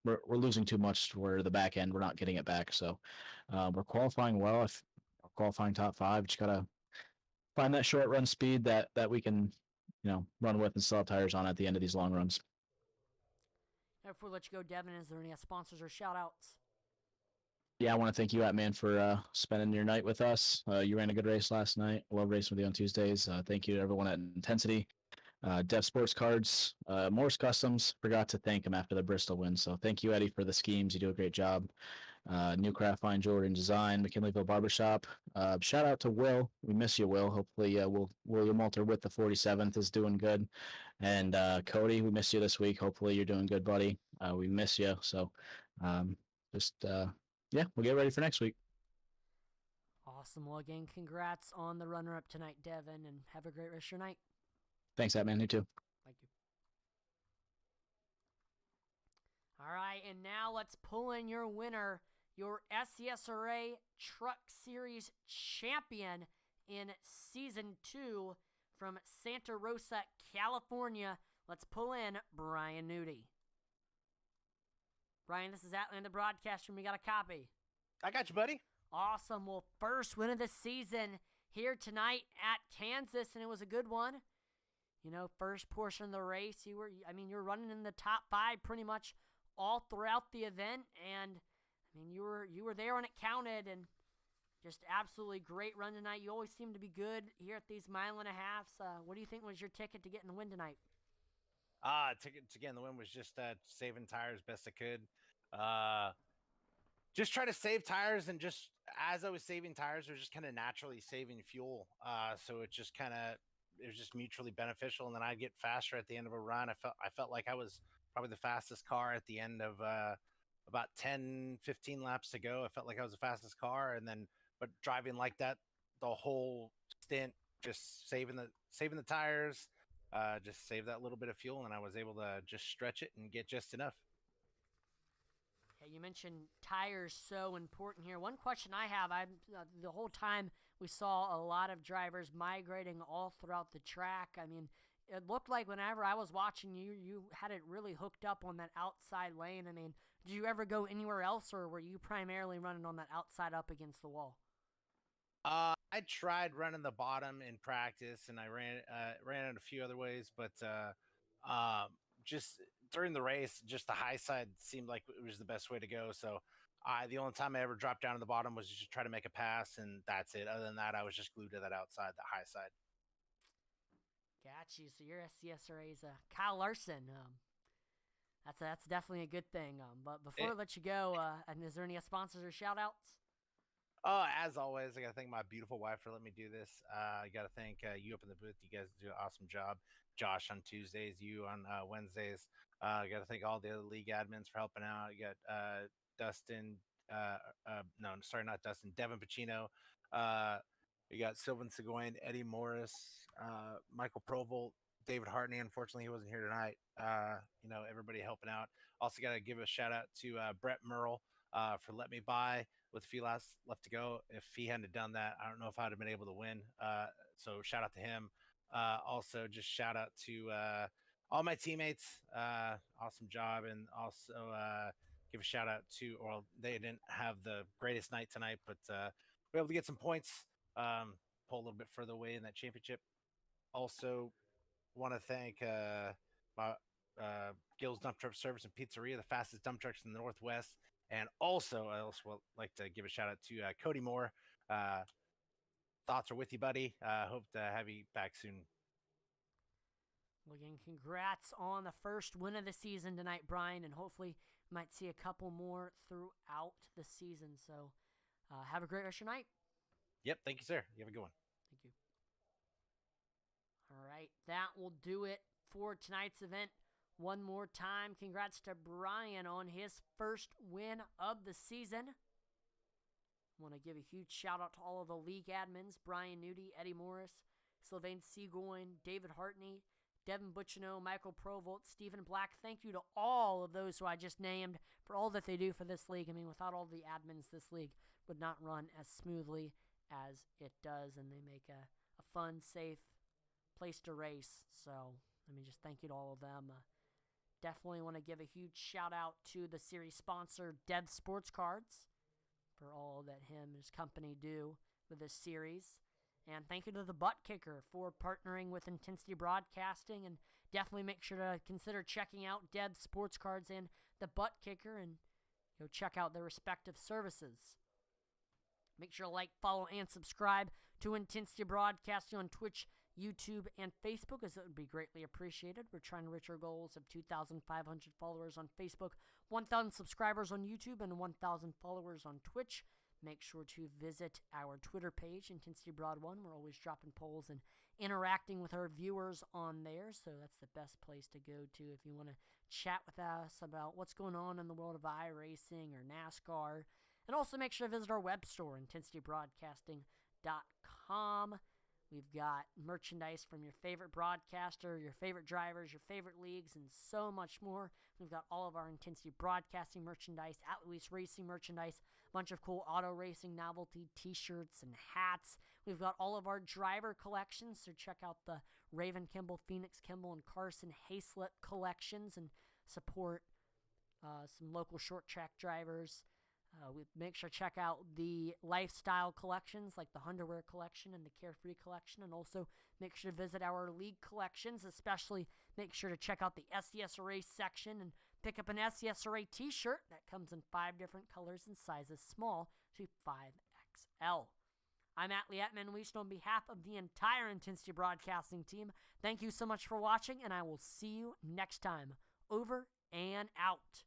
we're losing too much to where the back end we're not getting it back. So we're qualifying well. If qualifying top 5, just gotta find that short run speed that we can run with and still have tires on at the end of these long runs. Before we let you go, Devin, is there any sponsors or shout-outs? Yeah, I want to thank you, man, for spending your night with us. You ran a good race last night. I love racing with you on Tuesdays. Thank you to everyone at Intensity. Dev Sports Cards, Morse Customs. Forgot to thank him after the Bristol win. So thank you, Eddie, for the schemes. You do a great job. New Craft Fine Jewelry and Design, McKinleyville Barbershop. Shout out to Will. We miss you, Will. Hopefully, William Walter with the 47th is doing good. And Cody, we miss you this week. Hopefully, you're doing good, buddy. We miss you. So we'll get ready for next week. Awesome. Well, again, congrats on the runner-up tonight, Devin, and have a great rest of your night. Thanks, man. You too. Thank you. All right, and now let's pull in your winner, your SCSRA Truck Series champion in Season 2 from Santa Rosa, California. Let's pull in Brian Nudie. Brian, this is Atlee in the broadcast room. You got a copy? I got you, buddy. Awesome. Well, first win of the season here tonight at Kansas, and it was a good one. First portion of the race, you were running in the top 5 pretty much all throughout the event, and I mean, you were there when it counted, and just absolutely great run tonight. You always seem to be good here at these mile and a halves. What do you think was your ticket to getting the win tonight? Ticket to getting the win was just saving tires best I could. Just try to save tires, and just as I was saving tires, I was just kind of naturally saving fuel. So it was just mutually beneficial, and then I'd get faster at the end of a run. I felt like I was probably the fastest car at the end of about 10, 15 laps to go. I felt like I was the fastest car, and then but driving like that the whole stint, just saving the tires, just save that little bit of fuel, and I was able to just stretch it and get just enough. Yeah, you mentioned tires so important here. One question I have, the whole time we saw a lot of drivers migrating all throughout the track. I mean, it looked like whenever I was watching you, you had it really hooked up on that outside lane. I mean, did you ever go anywhere else, or were you primarily running on that outside up against the wall? I tried running the bottom in practice, and I ran it a few other ways, but just during the race, just the high side seemed like it was the best way to go. So the only time I ever dropped down to the bottom was just try to make a pass, and that's it. Other than that, I was just glued to that outside, the high side. Got you. So your SCSRA's Kyle Larson. That's definitely a good thing. But before I let you go, and is there any sponsors or shout outs? As always, I got to thank my beautiful wife for letting me do this. I got to thank you up in the booth. You guys do an awesome job. Josh on Tuesdays, you on Wednesdays. I got to thank all the other league admins for helping out. You got Dustin. No, sorry, not Dustin. Devin Pacino. We got Sylvan Seguin, Eddie Morris, Michael Provolt, David Hartney. Unfortunately, he wasn't here tonight. Everybody helping out. Also got to give a shout out to Brett Merle for letting me by with a few laps left to go. If he hadn't done that, I don't know if I'd have been able to win. So shout out to him. Also, just shout out to all my teammates. Awesome job. And also give a shout out to, or they didn't have the greatest night tonight, but we were able to get some points, pull a little bit further away in that championship. Also, want to thank my Gill's Dump Truck Service and Pizzeria, the fastest dump trucks in the Northwest. And also, I also would like to give a shout out to Cody Moore. Thoughts are with you, buddy. Hope to have you back soon. Well, again, congrats on the first win of the season tonight, Brian, and hopefully we might see a couple more throughout the season. So have a great rest of your night. Yep, thank you, sir. You have a good one. Thank you. All right, that will do it for tonight's event. One more time, congrats to Brian on his first win of the season. I want to give a huge shout out to all of the league admins: Brian Nudie, Eddie Morris, Sylvain Seagoin, David Hartney, Devin Butchino, Michael Provolt, Stephen Black. Thank you to all of those who I just named for all that they do for this league. I mean, without all the admins, this league would not run as smoothly as it does, and they make a fun, safe place to race. So, I mean, just thank you to all of them. Definitely want to give a huge shout out to the series sponsor, Dev Sports Cards, for all that him and his company do with this series. And thank you to the Butt Kicker for partnering with Intensity Broadcasting. And definitely make sure to consider checking out Dev Sports Cards and the Butt Kicker, and go check out their respective services. Make sure to like, follow, and subscribe to Intensity Broadcasting on Twitch, YouTube, and Facebook, as it would be greatly appreciated. We're trying to reach our goals of 2,500 followers on Facebook, 1,000 subscribers on YouTube, and 1,000 followers on Twitch. Make sure to visit our Twitter page, Intensity Broad 1. We're always dropping polls and interacting with our viewers on there, so that's the best place to go to if you want to chat with us about what's going on in the world of iRacing or NASCAR. And also make sure to visit our web store, intensitybroadcasting.com. We've got merchandise from your favorite broadcaster, your favorite drivers, your favorite leagues, and so much more. We've got all of our Intensity Broadcasting merchandise, At Least Racing merchandise, a bunch of cool auto racing novelty t-shirts and hats. We've got all of our driver collections, so check out the Raven Kimball, Phoenix Kimball, and Carson Hayslip collections and support some local short track drivers. We make sure to check out the lifestyle collections like the Underwear collection and the Carefree collection, and also make sure to visit our league collections, especially make sure to check out the SCSRA section and Pick up an SCSRA t-shirt that comes in 5 different colors and sizes, small to 5XL. I'm Atlee Etman. On behalf of the entire Intensity Broadcasting team, thank you so much for watching, and I will see you next time. Over and out.